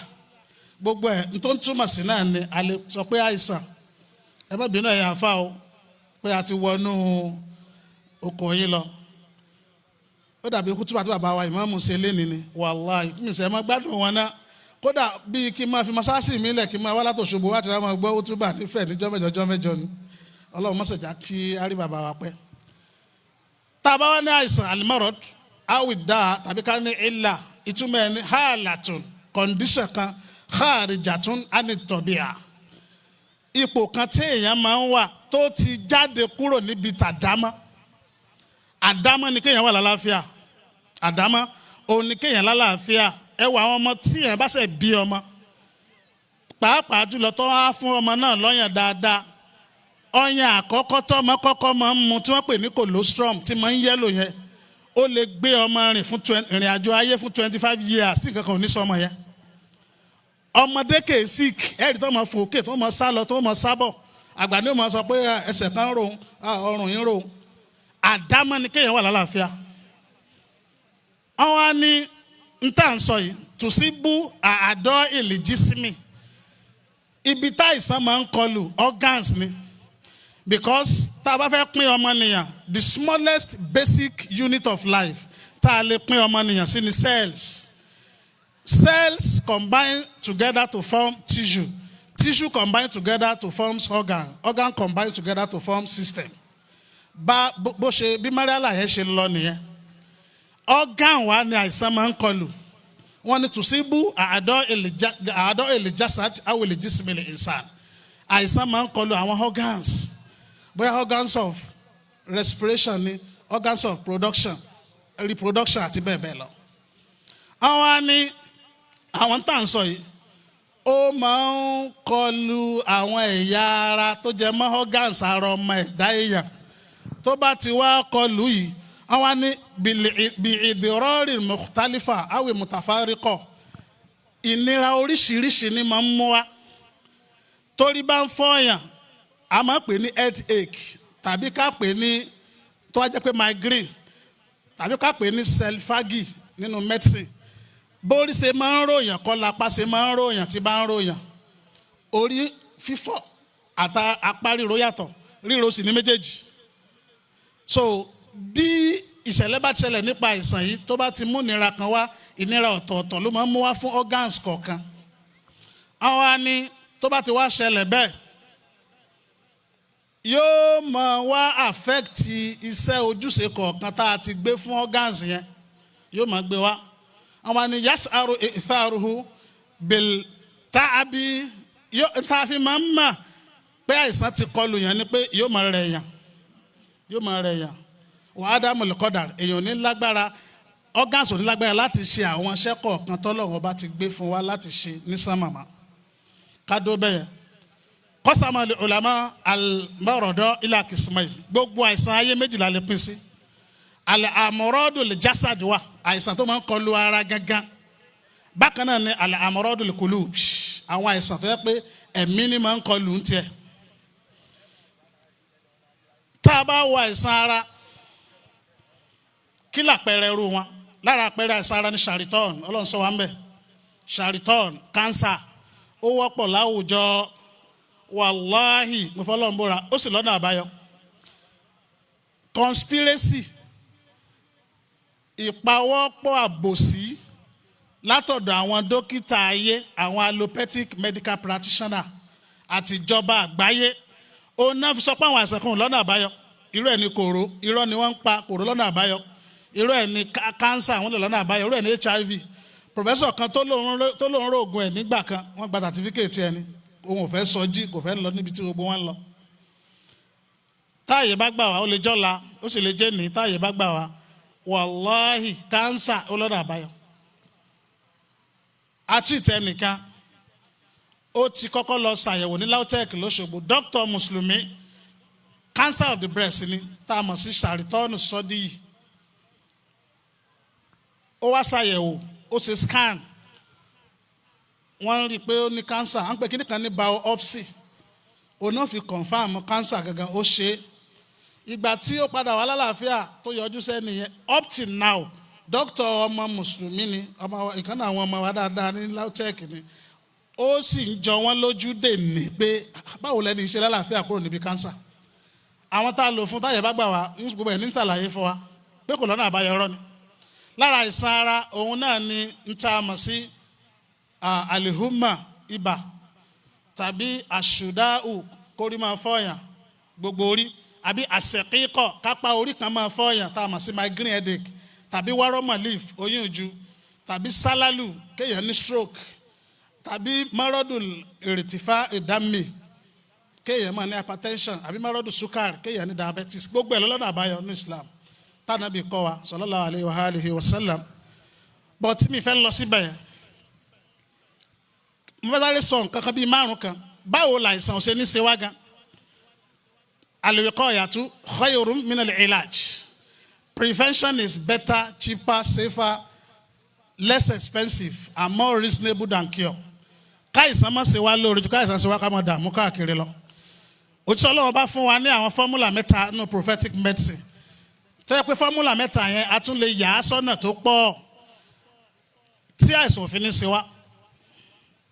gbogbo ẹ̀ n tó ń túmọ̀ sí náà ni a lè sọ pé àìsàn ẹ má bínú ẹ̀yà àfa o pé a ti wọnú oko yín lọ ó dàbí kútúbà tí bàbá wa ìmáàmù ṣe léni ni wàláhì mi sẹ́ máa gbádùn wọn náà kódà bíi kí n máa fi mọ́sáàsì mi lẹ̀ kí n máa wá látò ṣubú láti máa gbọ́ kútúbà nífẹ̀ẹ́ níjọ́ mẹ́jọ ni ọlọ́run mọ́sàjà kí á rí bàbá wa pẹ́. tá a bá wá ní àìsàn alimọ́rọ̀d awìdá tàbí ká ní ìlà ìtumọ̀ ẹni hàlàtún kọ̀ǹdíṣàn kan kharijatun anitọ̀bíà ipò kan tí èèyàn máa ń wà tó ti jáde kúrò níbi tàdámọ́ àdámọ́ ni kéèyàn wà lálàáfíà àdámọ́ òun ni kéèyàn lálàáfíà ẹ wà àwọn ọmọ tí èèyàn bá ṣe bí ọmọ pàápàá jùlọ tó wá fún ọmọ náà lọ́yàn dáadáa ọyàn àkọ́kọ́ tó ọmọ kọ́kọ́ máa ń mu tí wọ́n pè ní colostrum tí máa ń yẹ́lò yẹn ó lè gbé ọmọ rìn fún ìrìn àjò ayé fún 25 years tí nǹkan kan ò ní sọ ọmọ yẹn ọmọdé kè sick ẹ̀rí tó máa fòkè tó máa sá lọ tó máa sábọ̀ àgbà ni ó máa sọ pé ẹsẹ̀ kan rò ọrùn yín rò àdámọ́ ni kéèyàn wà lálàáfíà àwọn á ní n tá à ń sọ yìí tùsíbù àádọ́ ìlìjísímì ibi tá àìsàn máa ń kọlù organs ni because tá a bá fẹ́ pín ọmọnìyàn the smallest basic unit of life tá a lè pín ọmọnìyàn sí ni cells combine together to form tissue combine together to form organ combine together to form system bó ṣe bí mariala yẹn ṣe lọ nìyẹn organ wa ni àìsàn máa ń kọlù wọ́n ní tùsíbù àádọ́ èlìjásad àwọn èlìjísímìlì ìsàn àìsàn máa ń kọlù àwọn organs bóyá organs of respiration ni organs of reproduction àti bẹ́ẹ̀ bẹ́ẹ̀ lọ. àwọn ní àwọn tá à ń sọ yìí ó máa ń kọlù àwọn ẹ̀yà ara tó jẹ mọ́ organs ara ọmọ ẹ̀dá èèyàn tó bá ti wá kọlù yìí àwọn ní bí ìdìrọ́rì mùtálífà àwẹ̀ mùtàfáríkọ̀ ìnira oríṣiríṣi ni máa ń mú wa torí bá ń fọyàn a máa ń pè ní headache tàbí ká pè ní tó wá jẹ́ pé migraine tàbí ká pè ní selfagi nínú medicine bórí ṣe máa ń ròyàn kọ́ lápá ṣe máa ń ròyàn tí bá ń ròyàn orí fífọ́ àti apá ríro yàtọ̀ ríro sì ní méjèèjì so bí ìṣẹ̀lẹ̀ bá ṣẹlẹ̀ nípa àìsàn yìí tó bá ti mú ìnira kan wá ìnira ọ̀tọ̀ọ̀tọ̀ ló máa ń mú wá fún organs kọ̀ọ̀kan àwọn á ní tó bá ti wá ṣẹlẹ̀ bẹ́ẹ̀ yóò máa wá affect iṣẹ́ ojúṣe kọ̀ọ̀kan tá a ti gbé fún organs yẹn yóò máa gbé wá àwọn á ní yasaru ìtharuhu bil taabi yóò tá a fi máa ń mà pé àìsàn ti kọlù yẹn ni pé yóò máa rẹ̀ yàn wàá dá mọ̀lẹ́kọ́dà èèyàn ní lágbára organs ò ní lágbára láti ṣe àwọn iṣẹ́ kọ̀ọ̀kan tọ́lọ́run bá ti gbé fún wa láti ṣe ní sánmàmá kádó bẹ́yẹn kọ́sàmọ́ ulama al-marada ila qismayn gbogbo àìsàn ayé méjìlá lè pín sí al-amradu l-jasad wà àìsàn tó máa ń kọlu ara gangan bákan náà ni al-amradu l-qulub àwọn àìsàn tó yẹ pé ẹ̀mí ni máa ń kọlu ń tiẹ̀ tá a bá wo àìsàn ara kí làpẹẹrẹ irú wọn lára àpẹẹrẹ àìsàn ara ní shariton ọlọ́run sọ wá ń bẹ̀ shariton cancer ó wọ́pọ̀ láwùjọ wàláhì mo fọlọ́run búra ó sì lọ́nà àbáyọ conspiracy ìpawọ́pọ̀ àbòsí látọ̀dọ̀ àwọn dókítà ayé àwọn allopathic medical practitioner àtijọba àgbáyé ó náà fi sọ pé àwọn àìsàn kan lọ́nà àbáyọ irú ẹ̀ ní kòró irọ́ ni wọ́n ń pa kòró lọ́nà àbáyọ irú ẹ̀ ní cancer àwọn lè lọ́nà àbáyọ irú ẹ̀ ní HIV professor kan tó lóun rògùn ẹ̀ nígbà kan wọ́n gba certificate ẹni òun ò fẹ́ sọjí kò fẹ́ lọ níbi tí gbogbo wọn lọ táàyè bá gbà wá ó lè jọ́la ó sì lè jẹ́ ní táàyè bá gbà wá wàláhì cancer ó lọ́nà àbáyọ àtúntì ẹnìkan ó ti kọ́kọ́ lọ ṣàyẹ̀wò ní LAUTECH lọ́ṣogbo doctor mùsùlùmí cancer of the breast ni tá a mọ̀ sí ṣàrìtọ́nù sọ́dí yìí ó wá ṣàyẹ̀wò ó ṣe scan wọ́n rí i pé ó ní cancer à ń pè kíní kan ní biopsy òun náà fi confam cancer gangan ó ṣe é ìgbà tí ó padà wá lálàáfíà tó yọjú sẹ́ni yẹn up till now doctor ọmọ mùsùlùmí ni ìkànnì àwọn ọmọ wa dáadáa ní LAUTECH ni ó sì ń jọ wọ́n lójú dè ní pé báwo lẹ́ni iṣẹ́ lálàáfíà kúrò níbi kánsà. Àwọn tá a lò fún táyẹ̀ bá gbà wá ń gbogbo ẹ̀ ní ìtàlàyé fún wa pé kò lọ́nà àbáyọ ọ̀rọ̀ ni. Lára àìsàn ara òun náà ni ń tá a mọ̀ sí alihuma ibà tàbí àṣùdáù kórí máa fọyàn gbogbo orí àbí àṣẹkíkọ̀ kápá orí kan máa fọyàn tá a mọ̀ sí migraine headache tàbí waroma leaf oyún ojú tàbí sálálù kéèyàn ní stroke tàbí márọ́dù ìrètífà ìdámì kéèyàn máa ní hypertension àbí márọ́dù sukar kéèyàn ní diabetes gbogbo ẹ̀ lọ́nà àbáyọ ní Islam tánàbí kọ́ wa sallallahu alayhi wa alihi wa sallam. But mi fẹ́ lọ síbẹ̀ yẹn mo fẹ́ sáré sọ nǹkan kan bíi márùn kan báwo làìsàn ò ṣe ní ṣe wá gan. Al-wiqayatu khayrun min al-ilaj. Prevention is better, cheaper, safer, less expensive and more reasonable than cure. Káìsàn má ṣe wá lórí ju káìsàn ṣe wá ká máa dààmú káàkiri lọ. Òtítọ́ Ọlọ́run bá fún wa ní àwọn fọ́múlà mẹ́ta nínú prophetic medicine. Tó yẹ pé fọ́múlà mẹ́ta yẹn a tún lè yà á sọ́nà tó pọ̀ tí àìsàn òfin ní ṣe wá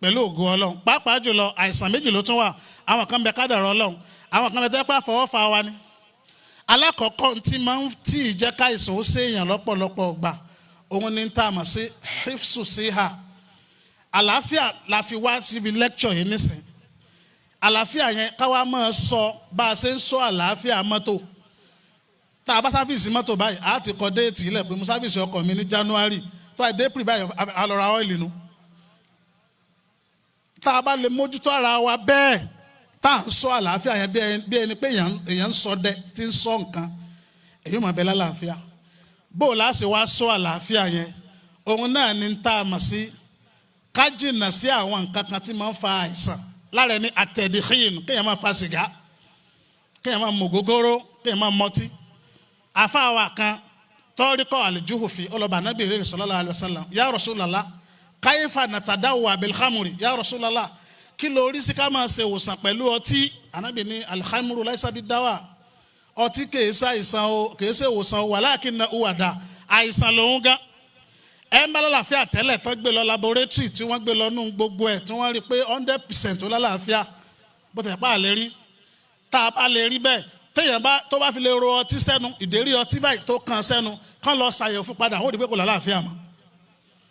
pẹ̀lú ògo Ọlọ́run. Pàápàá jùlọ àìsàn méjì ló tún wà. Àwọn kan bẹ kádàrá Ọlọ́run. Àwọn kan bẹ tó yẹ pé àfọwọ́fà wa ni. Alákọ̀ọ́kọ́ tí máa ń tí ì jẹ́ káìsàn ó ṣèèyàn lọ́pọ̀lọpọ̀ gbà òun ni tá a mọ̀ sí hifsu siha. Àlàáfíà la fi wá síbi lecture yìí nísìn. Àlàáfíà yẹn káwá máa sọ bá a ṣe ń sọ àlàáfíà mọ́tò. Tá a bá sáfìsì mọ́tò báyìí a ti kọ déètì ilẹ̀ pé mo sáfìsì ọkọ̀ mi ní January tó àìdé April báyìí a lọ ra ọ́ìlì nu. Tá a bá lè mójútó ara wa bẹ́ẹ̀ tá à ń sọ àlàáfíà yẹn bí ẹni pé èèyàn ń sọ dẹ tí ń sọ nǹkan èyí mọ̀ bẹ́ẹ̀ lálàáfíà. Bó o láṣẹ wá sọ àlàáfíà yẹn òun náà ni tá a mọ̀ sí ká jìnnà sí àwọn nǹkan kan tí máa ń fa àìsàn. Lára ẹni àtẹ̀dìkín kéèyàn máa fa sìgá kéèyàn máa mọ ògógóró kéèyàn máa mọtí. Àfáàwà kan tọ́ríkọ̀ àlùjúhùfì ọlọ́ba Ànábì rẹ̀ sallallahu alaihi wasallam ya Rasulullah káyífà nàtàdáwà bilhamuri ya Rasulullah kí ló rí sí ká máa ṣe ìwòsàn pẹ̀lú ọtí. Ànábì ní alhamru laisa bidawa ọtí kìí ṣe àìsàn o kìí ṣe ìwòsàn o walakinna huwa da àìsàn lòun gan. Ẹ ń bá lálàáfíà tẹ́lẹ̀ tán gbé lọ laboratory tí wọ́n gbé lọ nú gbogbo ẹ̀ tí wọ́n rí pé 100% ó lálàáfíà bó tẹ̀ pa àlè rí tá a bá lè rí bẹ́ẹ̀ téèyàn bá tó bá fi lè ro ọtí sẹ́nu ìdérí ọtí báyìí tó kàn sẹ́nu kán lọ ṣàyẹ̀wò fún padà ó rí pé kò lálàáfíà mọ́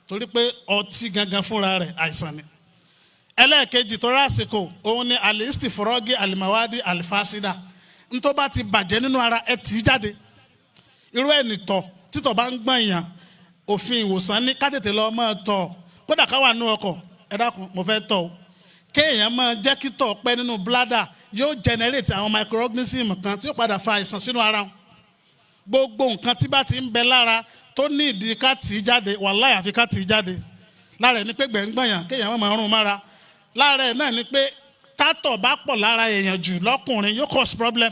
torí pé ọtí gangan fúnra rẹ̀ àìsàn ni. Ẹlẹ́ẹ̀kejì tó rásìkò òun ni alistifrogi alimawadi alifasida ntọ́ bá ti bàjẹ́ nínú ara ẹ tì í jáde. Irú ẹnìtọ̀ títọ̀ bá ń gbọ̀n yàn òfin ìwòsàn ní ká tètè lọ máa tọ̀ kódà ká wà nínú ọkọ̀ ẹ dákun mo fẹ́ tọ̀ o kéèyàn máa jẹ́ kí tọ̀ pẹ́ nínú bladder yóò generate àwọn microorganism kan tí yóò padà fa àìsàn sínú ara wọn. Gbogbo nǹkan tí bá ti ń bẹ lára tó ní ìdí ká tì í jáde wàláhì àfi ká tì í jáde. Lára ẹ̀ ní pé gbẹ̀ngbẹ̀yàn kéèyàn máa rún mára. Lára ẹ̀ náà ni pé tátọ̀ bá pọ̀ lára èèyàn jù lọ́kùnrin yóò cause problem.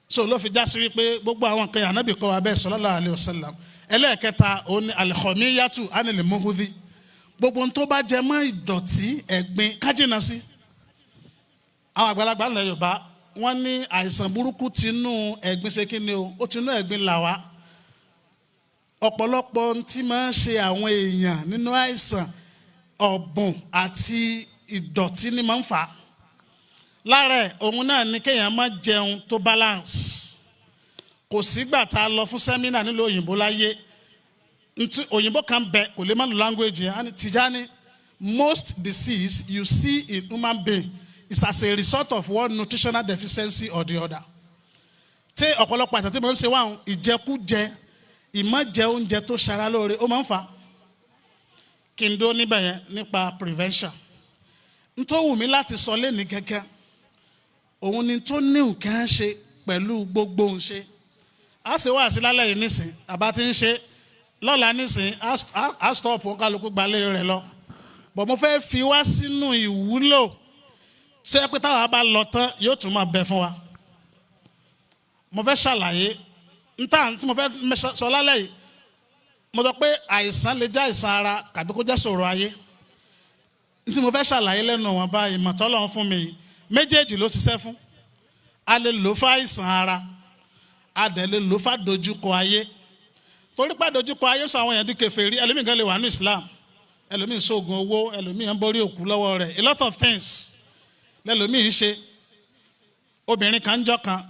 So ló fi já sí wípé gbogbo àwọn nǹkan Ànábì kọ́ wa bẹ́ẹ̀ sallallahu alaihi wasallam. Ẹlẹ́ẹ̀kẹta òun ni al-khamiyatu anil muhudhi gbogbo ohun tó bá jẹ mọ́ ìdọ̀tí ẹ̀gbin ká jìnnà sí. Àwọn àgbàlagbà ilẹ̀ Yorùbá wọ́n ní àìsàn burúkú tinú ẹ̀gbin ṣe kí ni o ó tinú ẹ̀gbin là wá. Ọ̀pọ̀lọpọ̀ tí máa ń ṣe àwọn èèyàn nínú àìsàn ọ̀bùn àti ìdọ̀tí ni máa ń fà á. Lára ẹ̀ òun náà ni kéèyàn má jẹun tó balance. Kò sígbà tá a lọ fún sẹ́mínà nílùú òyìnbó láyé òyìnbó kan bẹ kò lè má lo language yẹn Tijani most disease you see in human being is as a result of one nutritional deficiency or the other. Tí ọ̀pọ̀lọpọ̀ àti àti mọ̀ ń ṣe wá ìjẹkújẹ ìmọ̀jẹ oúnjẹ tó ṣara lóore ó máa ń fà á. Kí n dó níbẹ̀ yẹn nípa prevention. N tó wù mí láti sọ lẹ́ni gẹ́gẹ́ òun ni tó ní nǹkan ṣe pẹ̀lú gbogbo ń ṣe. A ṣe wá sí lálẹ́ yìí nísìn àbá ti ń ṣe lọ́la nísìn a stop kálukú gbalẹ̀ rẹ̀ lọ. Bọ̀ mo fẹ́ fi wá sínú ìwúlò tí ẹ pé táwa bá lọ tán yóò tún máa bẹ fún wa. Mo fẹ́ ṣàlàyé níta tí mo fẹ́ sọ lálẹ́ yìí mo sọ pé àìsàn lè jẹ́ àìsàn ara tàbí kó jẹ́ ṣòro ayé. Tí mo fẹ́ ṣàlàyé lẹ́nu wọn bá ìmọ̀tọ́lọ́run fún mi méjèèjì ló ṣiṣẹ́ fún. A lè lò fún àìsàn ara a dẹ̀ lè lò fún àdójúkọ ayé. Torí pé àdójúkọ ayé sọ àwọn èèyàn di kèfèrí ẹlòmíì gan lè wà ní Islam ẹlòmíì ń ṣoògùn owó, ẹlòmíì ń borí òkú lọ́wọ́ rẹ̀, a lot of things lẹ́lòmíì ń ṣe. Obìnrin kan jọ́ kan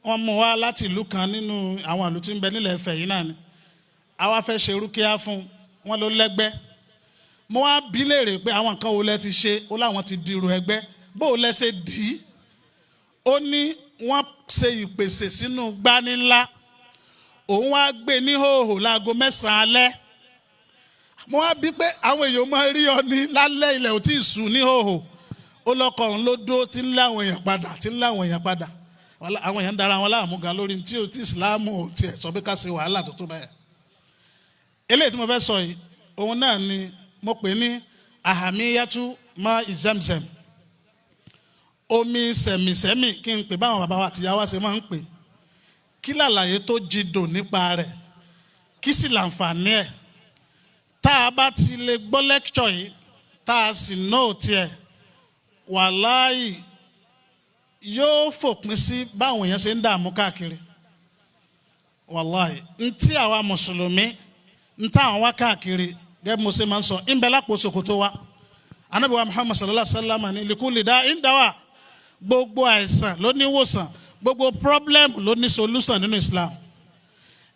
wọ́n mú wá láti ìlú kan nínú àwọn ìlú tí ń bẹ nílẹ̀ Ifẹ̀ yìí náà ni, àwa fẹ́ ṣe rúkíá fún wọn ló lẹ́gbẹ́. Mo wá bi léèrè pé àwọn nǹkan wo lẹ ti ṣe, ó láwọn ti dirò ẹgbẹ́. Bó o lẹ ṣe dì í? Ó ní wọ́n ṣe ìpèsè sínú gbání ńlá, òun wá gbé ní hòhò láago 9 alẹ́. Mo wá bí pé àwọn èèyàn máa rí ọ ní lálẹ́ ilẹ̀ ò tí ì sùn ní hòhò. Ó lọ́kọ̀ òun ló dó tí ń lé àwọn èèyàn padà, tí ń lé àwọn èèyàn padà. Àwọn èèyàn ń dara wọn láàmú gan lórí tí ìsìláàmù ò tiẹ̀ sọ pé ká ṣe wàhálà tó tó bẹ́ẹ̀. Eléyìí tí mo fẹ́ sọ yìí, òun náà ni mo pè ní ahamiyatu ma Zamzam. Omi sẹ̀mìsẹ́mì kí n pè báwọn bàbá wa àtìyá wa ṣe máa ń pè. Kí làlàyé tó jìdò nípa rẹ̀? Kí sì làǹfààní ẹ̀? Tá a bá ti lè gbọ́ lẹ́kṣọ̀ yìí, tá a sì nóòtì ẹ̀, wàláhì yóò fòpin sí báwọn èèyàn ṣe ń dààmú káàkiri. Wàláhì ntí àwa mùsùlùmí ntá àwọn wá káàkiri gẹ́gẹ́ bí mo ṣe máa ń sọ ń bẹ lápò ṣòkòtò wa. Ànábì wa Muhammad sallallahu alaihi wasallam ní likuli da'in dawa. Gbogbo àìsàn ló ní ìwòsàn, gbogbo problem ló ní solution nínú Islam.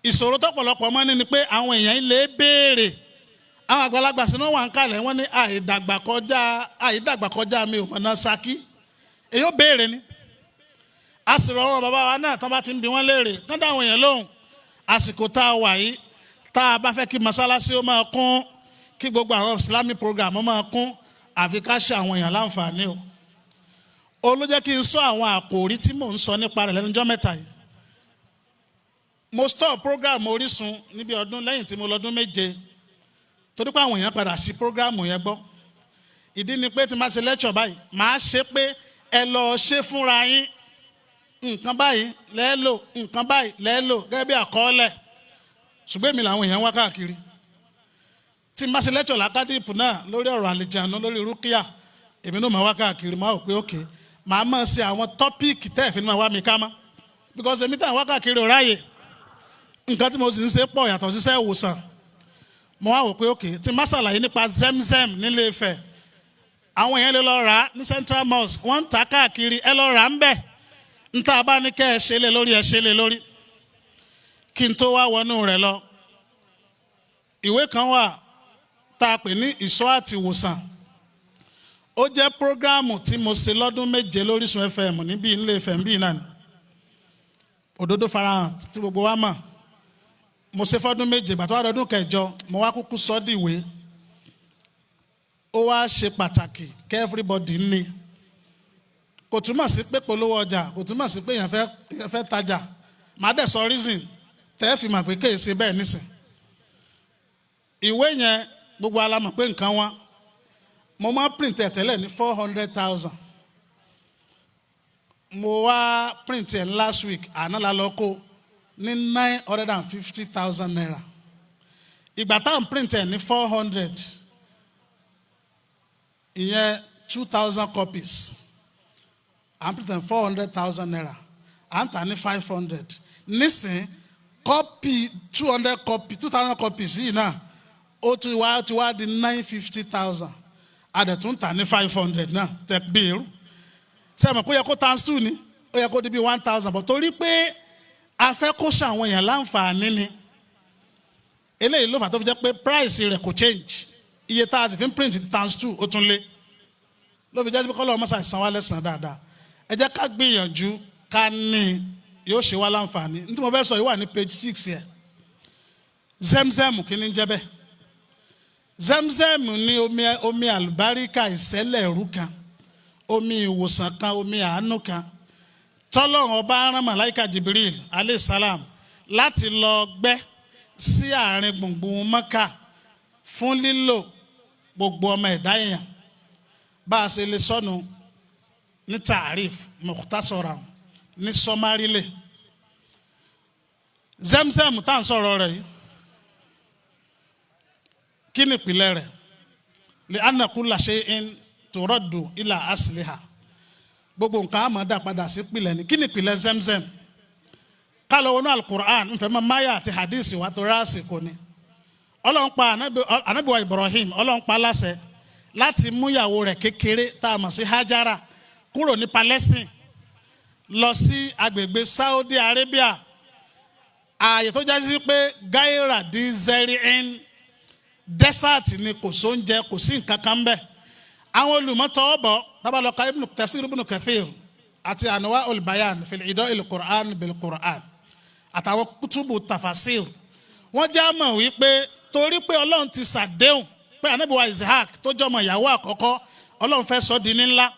Ìṣòro tọ́pọ̀lọpọ̀ mọ́ ni pé àwọn èèyàn lè béèrè, àwọn àgbàlagbà sínú wà ń kalẹ̀ wọ́n ní àìdàgbà kọjá mi ò mọ̀nà Ṣakí. Èyí ó béèrè ni. A sì rọ wọn bàbá wa náà tán bá ti ń bi wọ́n léèrè kán dá àwọn èèyàn lóhùn. Àsìkò tá a wà yìí, tá a bá fẹ́ kí mọ́sálásí ó máa kún, kí gbogbo àwọn Islamic program ó máa kún, àfi ká ṣe àwọn èèyàn láǹfààní o. Ó ló jẹ́ kí n sọ àwọn àkòrí tí mò ń sọ nípa rẹ̀ lẹ́nu ọjọ́ mẹ́ta yìí. Mo stop program Orísun níbi ọdún lẹ́yìn tí mo lọ́dún 7, torí pé àwọn èèyàn padà sí program yẹn gbọ́. Ìdí ni pé tí máa ṣe lecture báyìí, màá ṣe pé ẹ lọ ṣe fúnra yín, nǹkan báyìí lẹ́ẹ̀lò, nǹkan báyìí lẹ́ẹ̀lò gẹ́gẹ́ bí àkọọ́lẹ̀. Ṣùgbọ́n èmi làwọn èèyàn wá káàkiri. Tí máa ṣe lecture lákàdìpù náà lórí ọ̀rọ̀ àlìjànú, lórí rúkìá, èmi náà máa wá káàkiri, máa wò pé okay, màá máa ṣe àwọn tọ́píìkì tẹ́ẹ̀fì máa wá mi ká mọ́. Because èmi táwọn wá káàkiri ò ráyè. Nǹkan tí mo sì ń ṣe pọ̀ yàtọ̀ síṣẹ́ ìwòsàn. Mo wá wò pé okay, tí máa ṣàlàyé nípa Zamzam nílé Ifẹ̀, àwọn èèyàn lè lọ rà á ní Central Mosque, wọ́n ń ta káàkiri, ẹ lọ rà á ń bẹ̀. N tá a bá ní kẹ́ ẹ ṣe lé lórí, ẹ ṣe lé lórí. Kí n tó wá wọnú rẹ̀ lọ, ìwé kan wà tá a pè ní ìṣọ́ àti ìwòsàn. Ó jẹ́ prógráàmù tí mo ṣe lọ́dún 7 lórísun FM níbí ilé Ifẹ̀ níbí náà ni. Òdodo farahàn tí gbogbo wa mọ̀. Mo ṣe fọ́dún 7, ìgbà tó wá dọdún 9, mo wá kúkú sọ dìwé. Ó wá ṣe pàtàkì kí everybody ní. Kò túmọ̀ sí pé polówó ọjà, kò túmọ̀ sí pé èèyàn fẹ́ tajà. Màá dẹ̀ sọ reason tẹ́ fi mọ̀ pé kéè ṣe bẹ́ẹ̀ nísìn. Ìwé yẹn gbogbo alamọ̀ pé nǹkan wá. Mo máa print ẹ̀ tẹ́lẹ̀ ní 400,000. Mo wá print ẹ̀ last week, àná la lọ kó ní 950,000 naira. Ìgbà táwọn print ẹ̀ ní 400, ìyẹn 2,000 copies. I'm printing 400,000 naira. I'm turning 500. Nísìn copy 200 copies, 2,000 copies yìí náà, ó ti wá di 950,000. Adẹ̀tún tà ní 500 náà, tẹ̀gbìrú. Ṣé mọ̀ kó yẹ kó times 2 ni? Ó yẹ kó di bí 1,000. But torí pé a fẹ́ kó ṣàwọn èèyàn láǹfààní ni. Eléyìí ló fà tó fi jẹ́ pé price rẹ̀ kò change. Iye tá a sì fi ń print ti times 2 ó tún lé. Ló fi jẹ́ pé kọ́lọ́ ọmọ ṣàìsàn wa lẹ́sàn dáadáa. Ẹ jẹ́ ká gbìyànjú ká ní yóò ṣe wá láǹfààní. Ní tí mo fẹ́ sọ yìí wà ní page 6 yẹn. Zamzam kí ni ń jẹ́ bẹ́ẹ̀? Zamzam ní omi àlùbáríkà ìṣẹ́lẹ̀ ẹ̀rú kan, omi ìwòsàn kan, omi àánú kan. Tọ́lọ́run ọba rán màláíkà Jibril alayhi salam láti lọ gbẹ́ sí àárín gbùngbùn Mẹ́kà fún lílò gbogbo ọmọ ẹ̀dá èèyàn. Bá a ṣe lè sọnù ní ta'arif mukhtasara ní sọmárílẹ̀. Zamzam tá à ń sọ̀rọ̀ rẹ̀ yìí, kí ni ìpìlẹ̀ rẹ̀? Li anna kulla shay'in turaddu ila asliha. Gbogbo nǹkan á máa dá padà sí ìpìlẹ̀ ni. Kí ni ìpìlẹ̀ Zamzam? Ká lọ wọnú al-Qur'an, ń fẹ́ máa máyà àti hadisi wa tó ráàsì kò ní. Ọlọ́run pa ànábì wa Ibrahim Ọlọ́run pa láṣẹ láti mú ìyàwó rẹ̀ kékeré tá a mọ̀ sí Hajara kúrò ní Palestine lọ sí agbègbè Saudi Arabia, ààyè tó jásí pé gaira di zeriin desert ni, kò sóúnjẹ kò sí nǹkan kan bẹ́ẹ̀. Àwọn olùmọ̀tọ́ ọ̀bọ̀ tábàlọ́ka tafsir Ibn Kathir àti Anwa'ul Bayan fil Ida'il Qur'an bil Qur'an àtàwọn kútùbù tafasir wọ́n já mọ̀ wípé torí pé Ọlọ́run ti ṣàdéhùn pé ànábì wa Isaac tó jẹ́ ọmọ ìyàwó àkọ́kọ́ Ọlọ́run fẹ́ sọ di ní ńlá,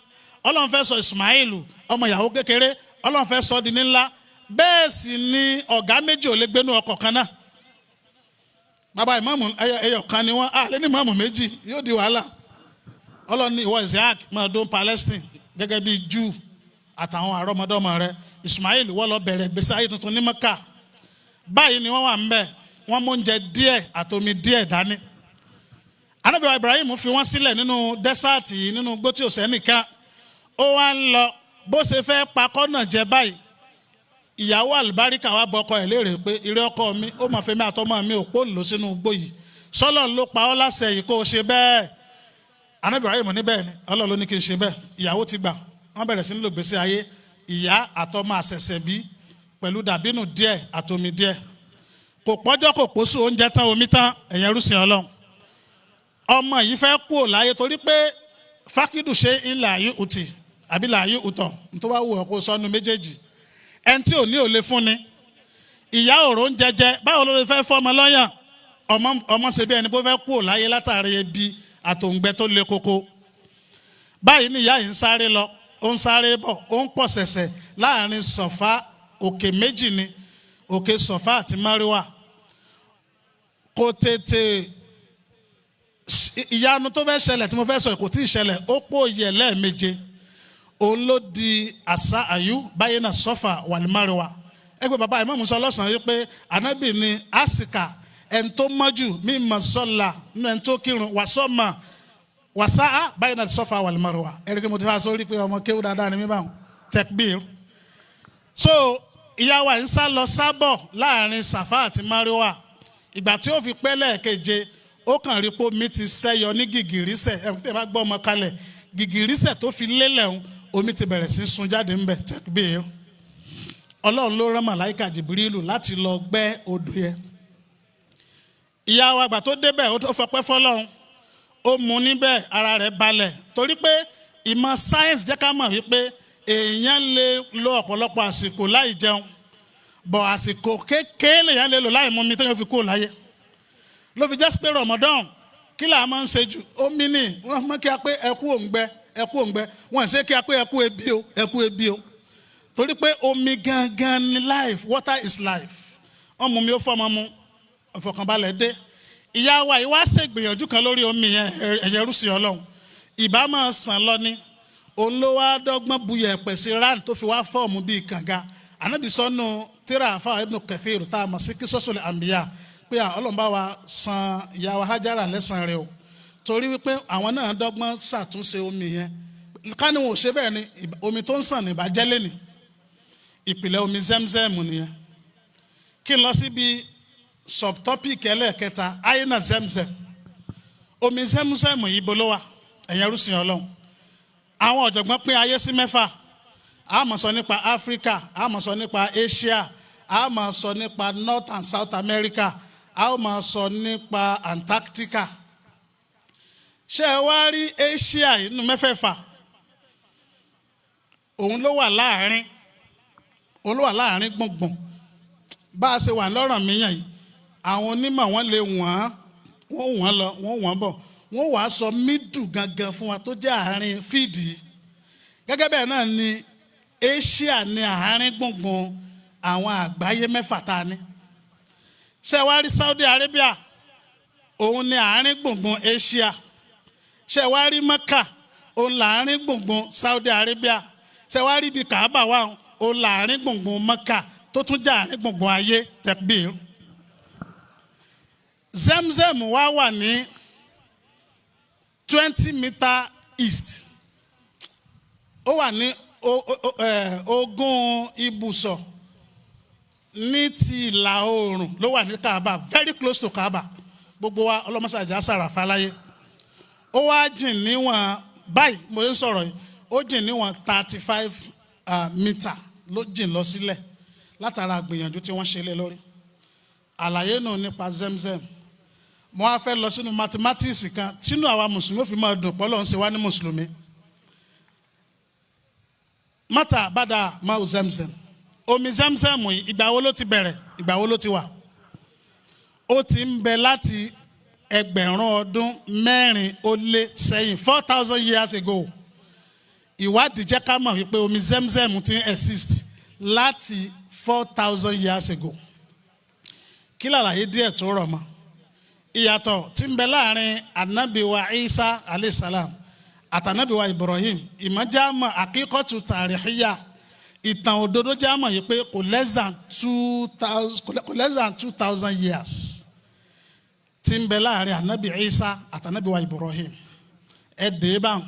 Ọlọ́run fẹ́ sọ Ismailu ọmọ ìyàwó kékeré Ọlọ́run fẹ́ sọ di ní ńlá. Bẹ́ẹ̀ sì ni ọ̀gá méjì ò lè gbénú ọkọ̀ kan náà. Bàbá ìmáàmù ẹyọ kan ni wọ́n lé ní ìmáàmù méjì yóò di wàhálà. Ọlọ́run ní ìwọ Isaac máa dún Palestine gẹ́gẹ́ bí Júù àtàwọn àrọ́mọdọ́mọ rẹ̀. Ismail wọ́n lọ bẹ̀rẹ̀ ìgbésí ayé tuntun ní Mẹ́kà. Báyìí ni wọ́n wà ń bẹ̀, wọ́n mú oúnjẹ díẹ̀ àtomi díẹ̀ dání. Ànábì wa Ibrahim fi wọ́n sílẹ̀ nínú dẹ́sáàtì nínú igbó tí ò sẹ́nìkan. Ó wá ń lọ bó ṣe fẹ́ pakọ́nà jẹ báyìí. Ìyàwó àlùbáríkà wa bọ ọkọ ẹ̀ léèrè pé ìrẹ́ ọkọ mi ó mà fẹ́ mi àtọmọ mi ò pò lò sínú igbó yìí. Sọ́lọ́run ló pa ọ́ láṣẹ yìí kó o ṣe bẹ́ẹ̀. Ànábì Ibrahim ní bẹ́ẹ̀ ni Ọlọ́run ló ní kí n ṣe bẹ́ẹ̀. Ìyàwó ti gbà, wọ́n bẹ̀rẹ̀ sí ní lò gbèsè ayé ìyá àtọmọ àṣẹ̀ṣẹ̀ bí pẹ̀lú dàbínù díẹ̀ àtomi díẹ̀. Kò pọ́jọ́ kò pósù oúnjẹ tán omi tán ẹ̀yẹn rúṣin Ọlọ́run. Ọmọ yìí fẹ́ kú ò láyé torí pé fákìdù ṣe ńlá yìí ùtì àbí làyé ùtọ̀ nítorí wàá wù ọ́ kó sọnù méjèèjì. Ẹni tí ò ní ò lè fún ni. Ìyá òrò ń jẹjẹ báwo ló lè fẹ́ fọ́mọ lọ́yàn? Ọmọ ṣe bí ẹni pé ó fẹ́ kú ò láyé látàrí ebi àtòǹgbẹ tó le koko. Báyìí ni ìyá yìí ń sáré lọ, ó ń sáré bọ̀, ó ń pọ̀ sẹ̀sẹ̀ láàrin Sọ̀fà, òkè méjì ni, òkè Sọ̀fà àti Máríwà. Kò tètè ìyanu tó fẹ́ ṣẹlẹ̀ tí mo fẹ́ sọ kò tí ì ṣẹlẹ̀, ó pò yẹ lẹ́ẹ̀méje. Òun ló di àṣà àyú báyìí náà Sọ̀fà wal Máríwà. Ẹgbẹ́ bàbá Ìmáàmù sọ lọ́sàn-án yìí pé ànábì ni àsìkà ẹni tó mọ́jú mímọ̀ sọ́la nínú ẹni tó kírun wàsọ́mà wàsáà báyìí náà Sọ̀fà wal Máríwà. Ẹ̀rí pé mo ti fà sórí pé ọmọ kéwù dáadáa ni mí báwọn tekbir. So ìyá wa ń sá lọ sábọ̀ láàrin Sàfà àti Máríwà. Ìgbà tí ó fi pẹ́ lẹ́ẹ̀keje ó kàn rí pé omi ti sẹ́yọ ní gìgìrísẹ̀ ẹ̀ ẹ̀ bá gbọ́ ọmọ kalẹ̀ gìgìrísẹ̀ tó fi lélẹ̀ ń omi ti bẹ̀rẹ̀ sí sun jáde ń bẹ̀ tekbir. Ọlọ́run ló rán màláìkà Jìbìrìlù láti lọ gbẹ́ odò yẹn. Ìyá wa àgbà tó débẹ̀ ó fọpẹ́ fọ́lọ́run ó mu níbẹ̀ ara rẹ̀ balẹ̀ torí pé ìmọ̀ sáyẹ́nsì jẹ́ ká mọ̀ wípé èèyàn lè lo ọ̀pọ̀lọpọ̀ àsìkò láì jẹun bọ̀ àsìkò kékeré lèèyàn lè lò láì mú mi téèyàn fi kúrò láyé. Ló fi jẹ́ pé Ramadan kí là máa ń ṣe jù omi ni wọ́n mọ̀ kí a pé ẹkú òǹgbẹ wọ́n ṣe kí a pé ẹkú ebi o torí pé omi gangan ni life, water is life. Ọmọ mi ó fọmọ mu ìfọ̀kànbalẹ̀ dé. Ìyá wa yìí wá ṣègbìyànjú kan lórí omi yẹn ẹ̀yẹ rúṣin Ọlọ́run ìbá máa sàn lọ ni. Òun ló wá dọ́gbọ́n buyẹ̀ pẹ̀ sí ran tó fi wá fọ́ọ̀mù bíi kànga. Ànábì sọ́nù tíra àfa Ibn Kathir tá a mọ̀ sí Qisasul Anbiya pé Ọlọ́run bá wa san ìyá wa Hajara lẹ́san rẹ̀ o torí wípé àwọn náà dọ́gbọ́n ṣàtúnṣe omi yẹn. Ká ní wọn ò ṣe bẹ́ẹ̀ ni omi tó ń sàn ní ìbàjẹ́ lẹ́nìí. Ìpìlẹ̀ omi Zamzam nìyẹn. Kí n lọ síbi subtopic ẹlẹ́ẹ̀kẹta ayina Zamzam. Omi Zamzam yìí bolo wa ẹ̀yẹn rúṣin Ọlọ́run. Àwọn ọ̀jọ̀gbọ́n pín ayé sí mẹ́fà. A máa sọ nípa Africa, a máa sọ nípa Asia, a máa sọ nípa North and South America, a máa sọ nípa Antarctica. Ṣé ẹ wá rí Asia inú mẹ́fẹ̀ẹ̀fà? Òun ló wà láàrin gbùngbùn. Bá a ṣe wà lọ́rọ̀ míyàn yìí, àwọn onímọ̀ wọn lè wọ́n lọ, wọ́n bọ̀. Wọ́n wàá sọ mídù gangan fún wa tó jẹ́ àárín fíìdì. Gẹ́gẹ́ bẹ́ẹ̀ náà ni Asia ní àárín gbùngbùn àwọn àgbáyé mẹ́fà tá a ní. Ṣé wá rí Saudi Arabia? Òun ní àárín gbùngbùn Asia. Ṣé wá rí Mecca? Òun láàárín gbùngbùn Saudi Arabia. Ṣé wá rí ibi Kaaba wà? Òun láàárín gbùngbùn Mecca tó tún jẹ́ àárín gbùngbùn ayé tekbir. Zamzam wà ní 20 meter east. Ó wà ní ogún ibùsọ̀ ní ti ìlà oòrùn ló wà ní Kaaba, very close to Kaaba. gbogbo wa ọlọ́mọṣàjà sàràfà láyé ó wá jìn níwọ̀n báyìí mo ń sọ̀rọ̀ yìí ó jìn níwọ̀n 35 mítà ló jìn lọ sílẹ̀ látara àgbìyànjú tí wọ́n ṣe lé lórí àlàyé náà nípa Zamzam mo wá fẹ́ lọ sínú mathematics kan tínú àwa mùsùlùmí ó fi máa dùn pọ́lọ́ ń ṣe wá ní mùsùlùmí mata bada máa Zamzam omi Zamzam yìí ìgbà wo ló ti bẹ̀rẹ̀ ìgbà wo ló ti wà ó ti ń bẹ láti ẹgbẹ̀rún ọdún mẹ́rin ó lé sẹ́yìn 4,000 years ago ìwádìí jẹ́ ká mọ̀ wípé omi Zamzam ti ń exist láti 4,000 years ago kí làlàyé díẹ̀ tó rọ̀ mọ́ ìyàtọ̀ tí ń bẹ láàrin anabi wa Isa alayhi salam àtànábì wa Ibrahim ìmọ̀jáàmọ̀ àkíkọ́tù tàríhíyà ìtàn òdodo jáàmọ̀ yìí pé kò less than 2,000 years tí ń bẹ láàrin anabi Isa àtànábì wa Ibrahim ẹ̀dẹ̀ báwọn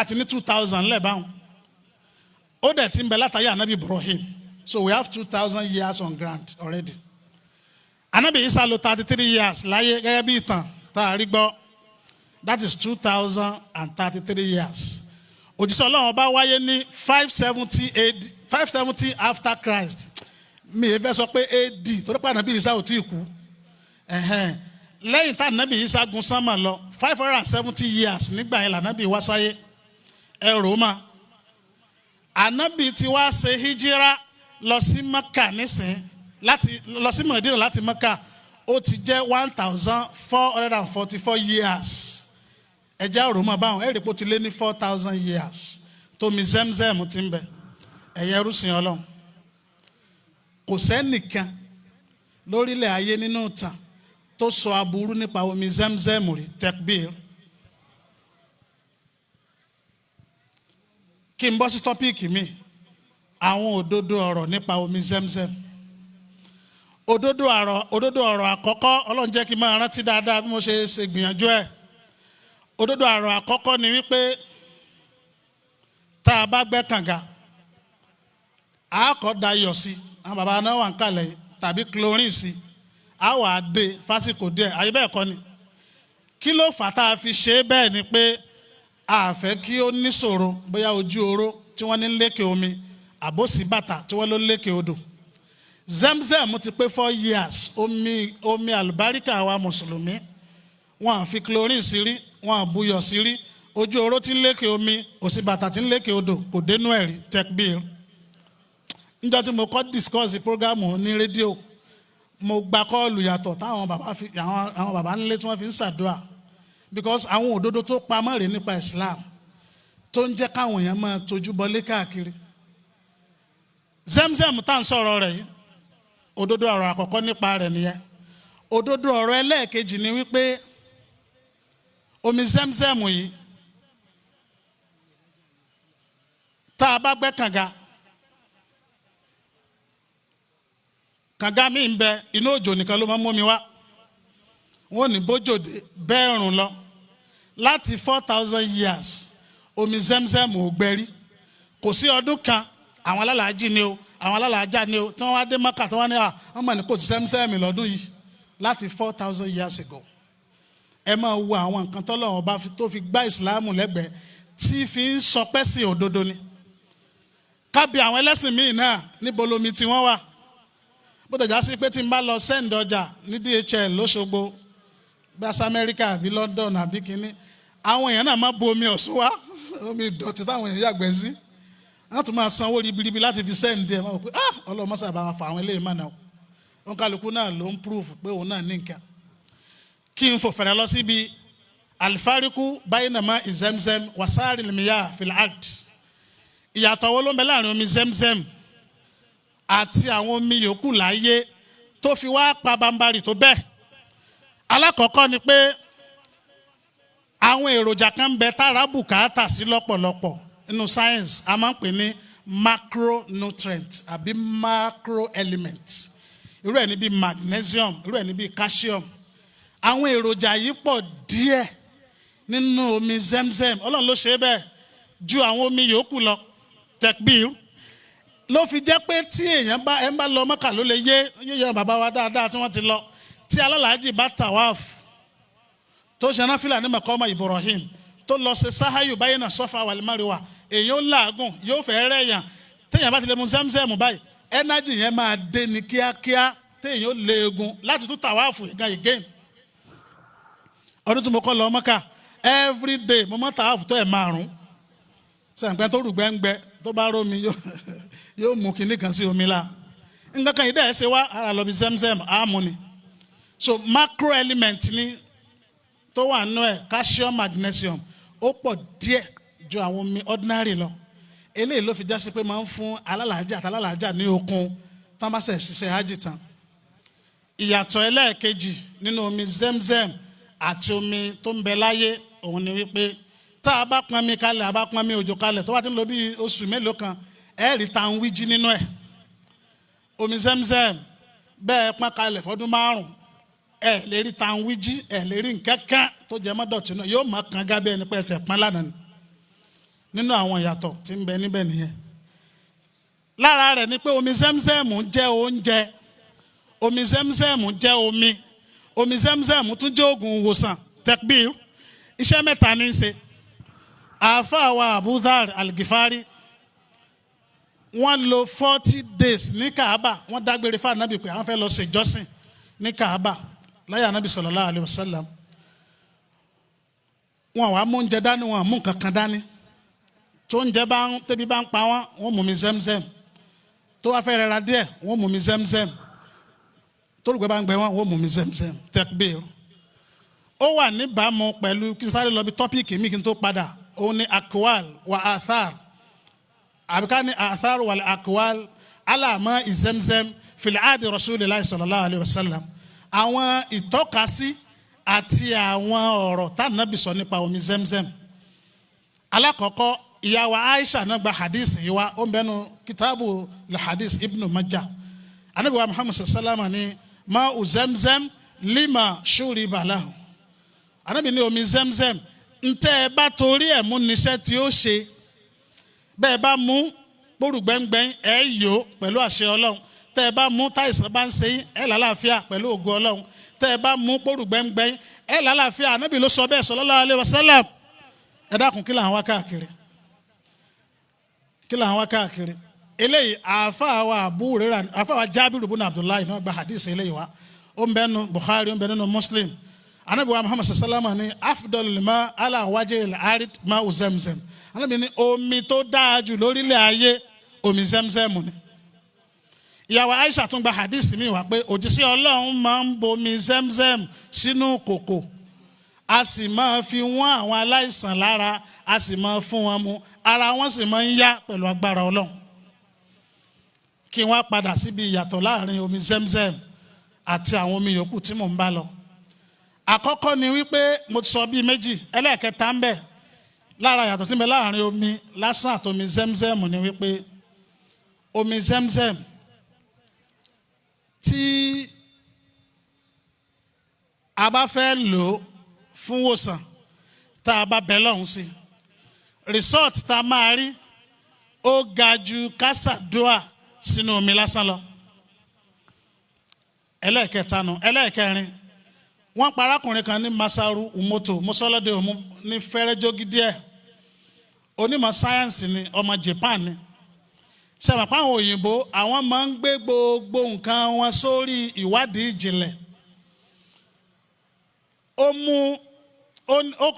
àti ní 2,000 lẹ̀ báwọn ó dẹ̀ tí ń bẹ látàrí anabi Ibrahim so we have 2,000 years on ground already anabi Isa lò 33 years láyé gẹ́gẹ́ bí ìtàn tá a rí gbọ́. That is 2,033 years. Òjíṣẹ́ Ọlọ́run bá wáyé ní 570 AD, 570 after Christ. Mi ò fẹ́ sọ pé AD torí pé ànábì Isa ò tí ì kú. Lẹ́yìn tá ànábì Isa gun sánmà lọ 570 years nígbà yẹn lànábì wá sáyé. Ẹ rò ó mà. Ànábì ti wá ṣe hijira lọ sí Mẹ́kà nísìn lọ sí Mẹdínà láti Mẹ́kà ó ti jẹ́ 1,444 years. Ẹja òrùmọ̀ báwọn ẹ̀rì pò ti lé ní 4,000 years tómi Zamzam ti ń bẹ ẹ̀yẹ rúsìn Ọlọ́run kò sẹ́nìkan lórílẹ̀ ayé nínú ìtàn tó sọ aburú nípa omi Zamzam rí tekbir kí n bọ́ sí tọ́píìkì mi àwọn òdodo ọ̀rọ̀ nípa omi Zamzam òdodo ọ̀rọ̀ àkọ́kọ́ Ọlọ́run jẹ́ kí n máa rántí dáadáa bí mo ṣe gbìyànjú ẹ̀ òdodo ọ̀rọ̀ àkọ́kọ́ ni wípé tá a bá gbẹ́ kànga a kọ́ da iyọ̀ sí àwọn bàbá náà wà ń kalẹ̀ tàbí chlorine sí a wà á dé fásitì díẹ̀ ayé bẹ́ẹ̀ kọ́ ni kí ló fà tá a fi ṣe é bẹ́ẹ̀ ni pé a fẹ́ kí ó níṣòro bóyá ojú oró tí wọ́n ní lékè omi àbòsí bàtà tí wọ́n ló lékè odò Zamzam ti pé 4 years omi àlùbáríkà wa mùsùlùmí wọn à fi chlorine sí rí wọn à buyọ̀ sí rí ojú oró tí ń lékè omi òsì bàtà tí ń lékè odò kò dénú ẹ̀rí tekbir níjọ́ tí mo kọ́ discuss program ní rédíò mo gba kọ́ọ̀lù yàtọ̀ táwọn bàbá ńlé tí wọ́n fi ń ṣàdúrà because àwọn òdodo tó pamọ́ rèé nípa Islam tó ń jẹ́ káwọn èèyàn máa tójú bọlé káàkiri Zamzam tá à ń sọ̀rọ̀ rẹ̀ yìí òdodo ọ̀rọ̀ àkọ́kọ́ nípa rẹ̀ nìyẹn òdodo ọ̀rọ̀ ẹlẹ́ẹ̀kejì ni wípé omi Zamzam yìí tá a bá gbẹ́ kànga mi ń bẹ inú òjò nìkan ló máa ń mú mi wá wọn ò ní bójòdè bẹ́ẹ̀ rùn lọ láti 4,000 years omi Zamzam ò gbẹ́rí kò sí ọdún kan àwọn alálàájì ni o àwọn alálàájá ni o tí wọ́n wá dé Mẹ́kà tí wọ́n ní wọ́n mọ̀ ní kò sí Zamzam lọ́dún yìí láti 4,000 years ago ẹ máa wo àwọn nǹkan tọ́lọ́run bá tó fi gbá ìsìláàmù lẹ́gbẹ̀ẹ́ tí fi ń sọpẹ́ sí òdodo ni kábí àwọn ẹlẹ́sìn míì náà níbo lomi tí wọ́n wà bó tẹ̀já sí pé tí n bá lọ send ọjà ní DHL lóṣogbo bí a sí Amẹ́ríkà àbí London àbí kínní àwọn èèyàn náà máa bu omi ọ̀ṣun wá omi ìdọ̀tí táwọn èèyàn yàgbẹ́ sí wọ́n tún máa sanwó ribiribi láti fi send ẹ̀ máa wò pé Ọlọ́run mọ́sà bá wọn fà àwọn eléyìí mọ̀nà wọn kálukú náà ló ń proof pé òun náà ní nǹkan kí n fò fẹ̀rẹ̀ lọ síbi alifariku bayinama Zamzam wasari limiya filad ìyàtọ̀ wo ló ń bẹ láàrin omi Zamzam àti àwọn omi yòókù láyé tó fi wá pa bambari tó bẹ́ẹ̀ alákọ̀ọ́kọ́ ni pé àwọn èròjà kan ń bẹ tára bùkátà sí lọ́pọ̀lọpọ̀ nínú science a máa ń pè ní macronutrient àbí macroelement irú ẹ̀ ní bí magnesium irú ẹ̀ ní bí calcium àwọn èròjà yìí pọ̀ díẹ̀ nínú omi Zamzam Ọlọ́run ló ṣe é bẹ́ẹ̀ ju àwọn omi yòókù lọ tekbir ló fi jẹ́ pé tí èèyàn bá lọ Mẹ́kà ló lè yé bàbá wa dáadáa tí wọ́n ti lọ tí alálàájì bá tawaf tó ṣe náfìlà ní maqama Ibrahim tó lọ ṣe sáháyù bayna Safa wal Marwa èyàn làágùn yóò fẹ́ rẹ̀yàn téèyàn bá ti lè mu Zamzam báyìí ẹnájì yẹn máa dé ní kíákíá téèyàn ó léegun láti tún tàwáàfù ìgbà again. ọdún tí mo kọ́ lọ Mọ́kà every day mo mọ́ tàwáàfù tó ẹ̀ 5 sẹ̀ǹpẹ́ tó rù gbẹ́ngbẹ́ tó bá rómi yóò mú kinní kan sí omi la nǹkan kan ìdá ẹ̀ ṣe wá ara lọ bí Zamzam àmú ni. So macro element ni tó wà nínú ẹ̀ calcium magnesium ó pọ̀ díẹ̀ ju àwọn omi ordinary lọ eléyìí ló fi já sí pé máa ń fún alálàájá àti alálàájá ní okun tán bá ṣe ṣiṣẹ́ hajj tán. ìyàtọ̀ ẹlẹ́ẹ̀kejì nínú omi Zamzam àti omi tó ń bẹ láyé òun ni wípé tá a bá pọn mi kalẹ̀ a bá pọn mi òjò kalẹ̀ tó bá ti ń lọ bí oṣù mélòó kan rí ta ń wíjí nínú ẹ̀. omi Zamzam bẹ́ẹ̀ pọn kalẹ̀ fọdún 5 lè rí ta ń wíjí lè rí nǹkan kan tó jẹ mọ́ dọ̀tí náà yóò máa kan gábẹ́ ẹni pé ẹsẹ̀ pọn lánàá ni. nínú àwọn ìyàtọ̀ tí ń bẹ níbẹ̀ nìyẹn. lára rẹ̀ ni pé omi Zamzam jẹ́ oúnjẹ, omi Zamzam jẹ́ omi Zamzam tún jẹ́ oògùn ìwòsàn tekbir. iṣẹ́ 3 ní í ṣe. àáfàá wa Abu Dhar al-Ghifari wọ́n lò 40 days ní Kaaba wọ́n dágbére fún Ànábì pé àwọn fẹ́ lọ ṣèjọ́sìn ní Kaaba láyé Ànábì sallallahu alaihi wasallam. wọn wàá mú oúnjẹ dání wọn mú nǹkan kan dání tó oúnjẹ tẹ́bí bá ń pa wọ́n mú mi Zamzam tó wá fẹ́ rẹra díẹ̀ wọ́n mú mi Zamzam tó lùgbẹ́ bá ń gbẹ wọ́n mú mi Zamzam tekbir. ó wà níbàámu pẹ̀lú kí n sáré lọ bí tọ́píìkì mi kí n tó padà òun ni akwal wa athar àbíká ni athar wal akwal alama Zamzam fil adi Rasulillahi sallallahu alaihi wasallam. àwọn ìtọ́kasí àti àwọn ọ̀rọ̀ tá Ànábì sọ nípa omi Zamzam. alákọ̀ọ́kọ́ ìyàwó Aisha náà gba hadith yìí wá ó ń bẹnu kitabu al-hadith Ibn Majah. Ànábì wa Muhammad sallallahu alaihi wasallam ni ma'u Zamzam lima shuriba lahu. Ànábì ní omi Zamzam ntẹ́ ẹ bá torí ẹ̀ mú níṣẹ́ tí ó ṣe bẹ́ẹ̀ bá mú gbórùgbẹ́ngbẹ́ng yó pẹ̀lú àṣẹ Ọlọ́run tẹ́ ẹ bá mú táìsàn bá ń ṣe yín lálàáfíà pẹ̀lú ògo Ọlọ́run tẹ́ ẹ bá mú gbórùgbẹ́ngbẹ́ng lálàáfíà. Ànábì ló sọ bẹ́ẹ̀ sallallahu alaihi wasallam. ẹ dákun kí là ń wá káàkiri eléyìí àáfàá wa Abu Hurairah àáfàá wa Jábìrù ibn Abdullahi náà gba hadith eléyìí wá ó ń bẹnu Bukhari ó ń bẹnu Muslim. Ànábì wa Muhammad sallallahu alaihi wasallam ní afdalul ma ala wajhil arid ma'u Zamzam. Ànábì ní omi tó dáa jù lórílẹ̀ ayé omi Zamzam ni. ìyàwó Aisha tún gba hadith mi wá pé òjíṣẹ́ Ọlọ́run máa ń bomi Zamzam sínú kòkò a sì máa fi wọ́n àwọn aláìsàn lára a sì máa fún wọn mu ara wọn sì máa ń yá pẹ̀lú agbára Ọlọ́run. kí wọ́n padà síbi ìyàtọ̀ láàrin omi Zamzam àti àwọn omi yòókù tí mò ń bá lọ. àkọ́kọ́ ni wípé mo ti sọ bíi méjì ẹlẹ́ẹ̀kẹta ń bẹ lára yàtọ̀ tí ń bẹ láàrin omi lásán àti omi Zamzam ni wípé omi Zamzam tí a bá fẹ́ lò ó fún wòsàn tá a bá bẹ lọ́hùn sí result tá a máa rí ó ga ju kásàdúà sínú omi lásán lọ. ẹlẹ́ẹ̀kẹta nù. ẹlẹ́ẹ̀kẹrin wọ́n pa arákùnrin kan ní Masaru Umoto mọ́sálọ́dẹ òmu ní fẹ́rẹ́jógí díẹ̀ onímọ̀ sáyẹ́ǹsì ni ọmọ Japan ni. ṣàmùpá àwọn òyìnbó àwọn máa ń gbé gbogbo nǹkan wọn sórí ìwádìí ìjìnlẹ̀.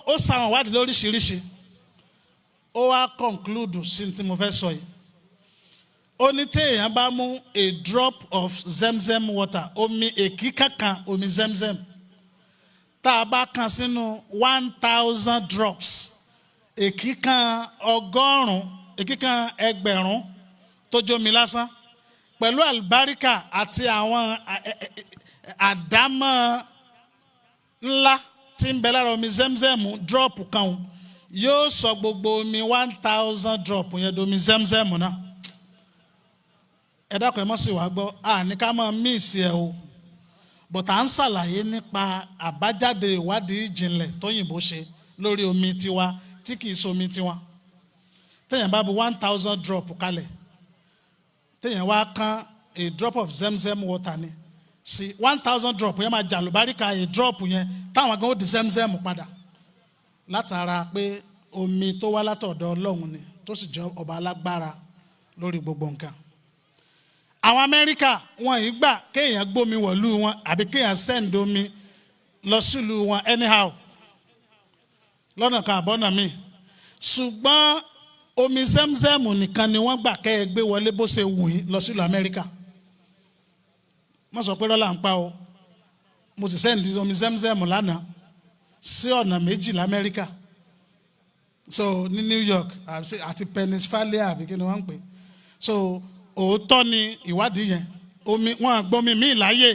ó ṣàwọn ìwádìí lóríṣiríṣi ó wá conclude sí tí mo fẹ́ sọ yìí. ó ní téèyàn bá mú a drop of Zamzam water omi èkíkà kan omi Zamzam tá a bá kan sínú 1000 drops èkíkà 100 èkíkà 1000 tó jómi lásán pẹ̀lú àlùbáríkà àti àwọn àdámọ́ ńlá tí ń bẹ lára omi Zamzam drop kan yóò sọ gbogbo omi 1000 drop yẹn domi Zamzam náà. ẹ dákun ẹ mọ́ sí wàá gbọ́ ní ká máa míìsì ẹ o but à ń ṣàlàyé nípa àbájáde ìwádìí ìjìnlẹ̀ tóyìnbó ṣe lórí omi tiwa tí kìí somi tiwa. téèyàn bá bu 1000 drop kalẹ̀ téèyàn wá kán a drop of Zamzam water ni sí 1000 drop yẹn máa jàlùbáríkà a drop yẹn táwọn gan ó di Zamzam padà látara pé omi tó wá látọ̀dọ̀ Ọlọ́run ni tó sì jẹ́ ọba alágbára lórí gbogbo nǹkan. Àwọn Amẹ́ríkà wọn yìí gbà kéèyàn gbómi wọ̀lú wọn àbí kéèyàn send omi lọ sílùú wọn anyhow lọ́nà kan àbọ̀nà míì ṣùgbọ́n omi Zamzam nìkan ni wọ́n gbà kẹ́ ẹ gbé wọlé bó ṣe wù yín lọ sílùú Amẹ́ríkà. Má sọ pé lọ́la ń pa o, mo ti send omi Zamzam lánàá sí ọ̀nà 2 l'Amẹ́ríkà, so ní New York àti Pennsylvania àbí kí ni wọ́n ń pè. So òótọ́ ni ìwádìí yẹn, omi wọn àgbọ́mi míì láyè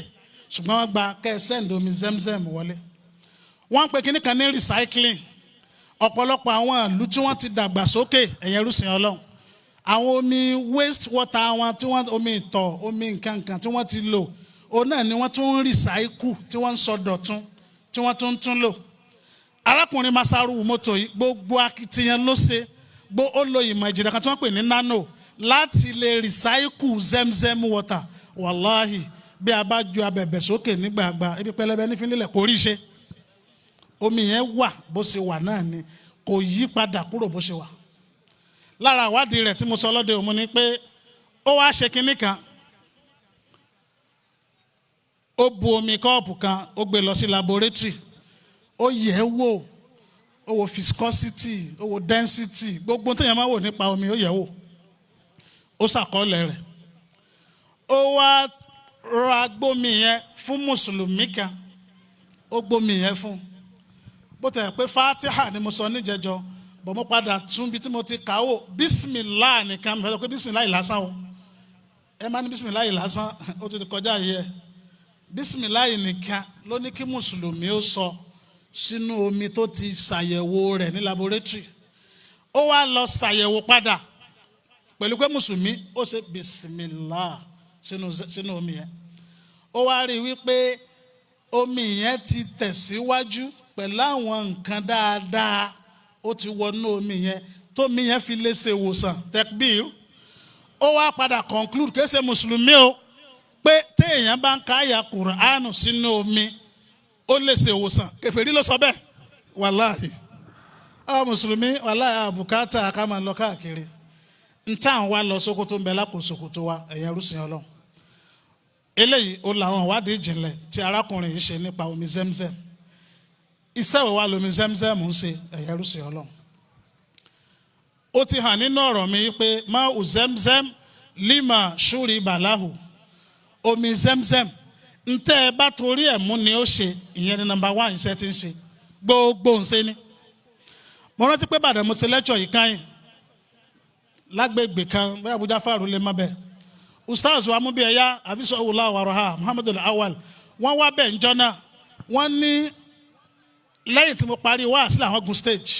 ṣùgbọ́n wọ́n gba kẹ́ ẹ send omi Zamzam wọlé. Wọ́n ń pè kíní kan ní recycling. Ọ̀pọ̀lọpọ̀ àwọn ìlú tí wọ́n ti dàgbà sókè ẹ̀yẹ rúsìn Ọlọ́run, àwọn omi waste water wọn tí wọ́n omi ìtọ̀ omi nǹkan tí wọ́n ti lò òun náà ni wọ́n tún ń recycle tí wọ́n ń sọ dọ̀tun tí wọ́n tún lò. Arákùnrin Masaru mọ́tò yìí gbogbo akitiyan ló ṣe ó lo ìmọ̀ ìjìnlẹ̀ kan tí wọ́n pè ní nano láti lè recycle Zamzam water. Wàláhì bí a bá ju abẹ̀bẹ̀ sókè nígbàgbà ibi pẹlẹbẹ nífínlẹ̀ kò rí ṣe. Omi yẹn wà bó ṣe wà náà ni kò yí padà kúrò bó ṣe wà. Lára àwádìí rẹ̀ tí mo sọ lọ́dẹ òmu ni pé ó wá ṣe kinní kan, ó bu omi kọ́ọ̀pù kan ó gbé lọ sí laboratory, ó yẹ̀ wò, ó wo viscosity, ó wo density, gbogbo tó yẹn máa wò nípa omi ó yẹ̀ wò, ó ṣàkọọ́lẹ̀ rẹ̀. Ó wá ra gbómi yẹn fún mùsùlùmí kan, ó gbómi yẹn fún. Bó tẹ̀ pé Fatiha ni mo sọ níjẹjọ bọ̀ mo padà tún bí tí mo ti kà ó Bismillah nìkan mi fẹ́ sọ pé Bismillah lásán o, ẹ má ní Bismillah lásán ó ti kọjá yìí ẹ. Bismillah nìkan ló ní kí mùsùlùmí ó sọ sínú omi tó ti ṣàyẹ̀wò rẹ̀ ní laboratory. Ó wá lọ ṣàyẹ̀wò padà pẹ̀lú pé mùsùlùmí ó ṣe Bismillah sínú omi yẹn. Ó wá rí wípé omi yẹn ti tẹ̀síwájú pẹ̀lú àwọn nǹkan dáadáa ó ti wọnú omi yẹn tómi yẹn fi lè ṣe ìwòsàn tekbir. Ó wá padà conclude kì í ṣe mùsùlùmí o pé téèyàn bá ń ka àyà Kùránù sínú omi ó lè ṣe ìwòsàn. Kèfèrí ló sọ bẹ́ẹ̀ wàláhì. Àwọn mùsùlùmí wàláhì àbùkátà ká máa lọ káàkiri ntàn wa lọ Sókótó ń bẹ lápò Sókótó wa ẹ̀yẹ rúsìn Ọlọ́run. Eléyìí ó làwọn ìwádìí ìjìnlẹ̀ tí arákùnrin yìí ṣe nípa omi Zamzam. Iṣẹ́ wo wá lomi Zamzam ń ṣe ẹ̀yẹ rúsìn Ọlọ́run. Ó ti hàn nínú ọ̀rọ̀ mi pé má u Zamzam lima shuriba lahu. Omi Zamzam ntẹ́ ẹ bá torí ẹ̀ mú ni ó ṣe, ìyẹn ni number 1 iṣẹ́ tí ń ṣe gbogbo ń ṣe ni. Mo rántí pé bàdàn mo ṣe lecture yìí káyìn lágbègbè kan bẹ́ẹ̀ Abuja fàrú lè má bẹ́ẹ̀. Ustaz wa mú bí ẹ̀yà àfisọ́ wùlá wàrọ̀hà Muhammadu Awal wọ́n wá bẹ́ẹ̀ ńjọ́ náà wọ́n ní lẹ́yìn tí mo parí wáàsí làwọn gun stage.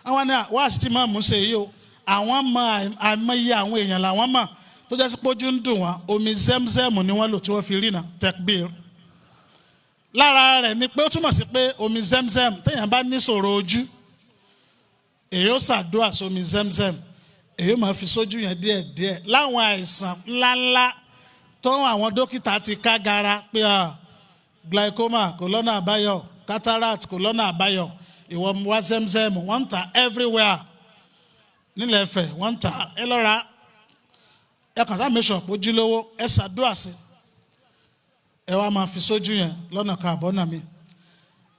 Àwọn ní wáàsí tí máa mú ṣe yìí o àwọn mọ àìmọye àwọn èèyàn làwọn mọ̀ tó jẹ́ sí pójú ń dùn wọ́n omi Zamzam ni wọ́n lò tí wọ́n fi rí na tekbir. Lára rẹ̀ ni pé ó túmọ̀ sí pé omi Zamzam téèyàn bá ní ṣòro ojú èyí ó ṣàdúrà sómi Zamzam èyí ó máa fi sójú yẹn díẹ̀díẹ̀ láwọn àìsàn ńláńlá tó àwọn dókítà ti ká gara pé glaucoma kò lọ́nà àbáyọ, cataract kò lọ́nà àbáyọ, ìwọ wá Zamzam wọ́n ń ta everywhere nílẹ̀ Ifẹ̀ wọ́n ń ta ẹ lọ́ra ẹ kàn sá mẹ́sàn pójú lówó ẹ ṣàdúrà sí ẹ wá máa fi sójú yẹn lọ́nà kan àbọ̀nà mi.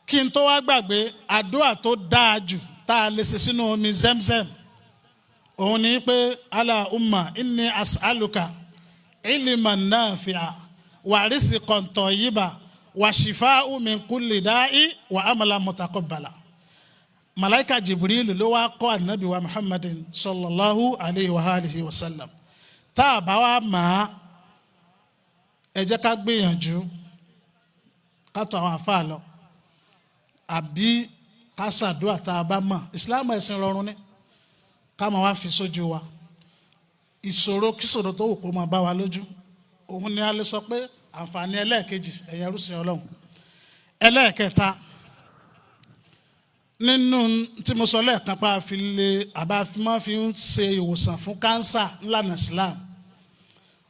Kí n tó wá gbàgbé àdúrà tó dáa jù tá a lè ṣe sínú omi Zamzam òun ni pé Allahumma inni as'aluka ilman nafi'a wa rizqan tayyiba wa shifa'u min kulli da'i wa amalan mutaqabbala. Malaika Jibril ló wá kọ́ ànábì wa Muhammadin sallallahu alayhi wa alihi wa sallam. Tá a bá wá máa ẹ jẹ́ ká gbìyànjú ká tọ̀ àwọn àfáà lọ àbí ká ṣàdúrà tá a bá mọ̀. Islam ẹ̀sìn rọrùn ni ká máa wá fi sójú wa. Ìṣòro kíṣòro tó wù kó máa bá wa lójú òun ni a lè sọ pé àǹfààní ẹlẹ́ẹ̀kejì ẹ̀yẹ rúṣin Ọlọ́run. Ẹlẹ́ẹ̀kẹta nínú tí mo sọ lẹ́ẹ̀kan pa àfi lè àbá máa fi ń ṣe ìwòsàn fún kánsà ńlànà Islam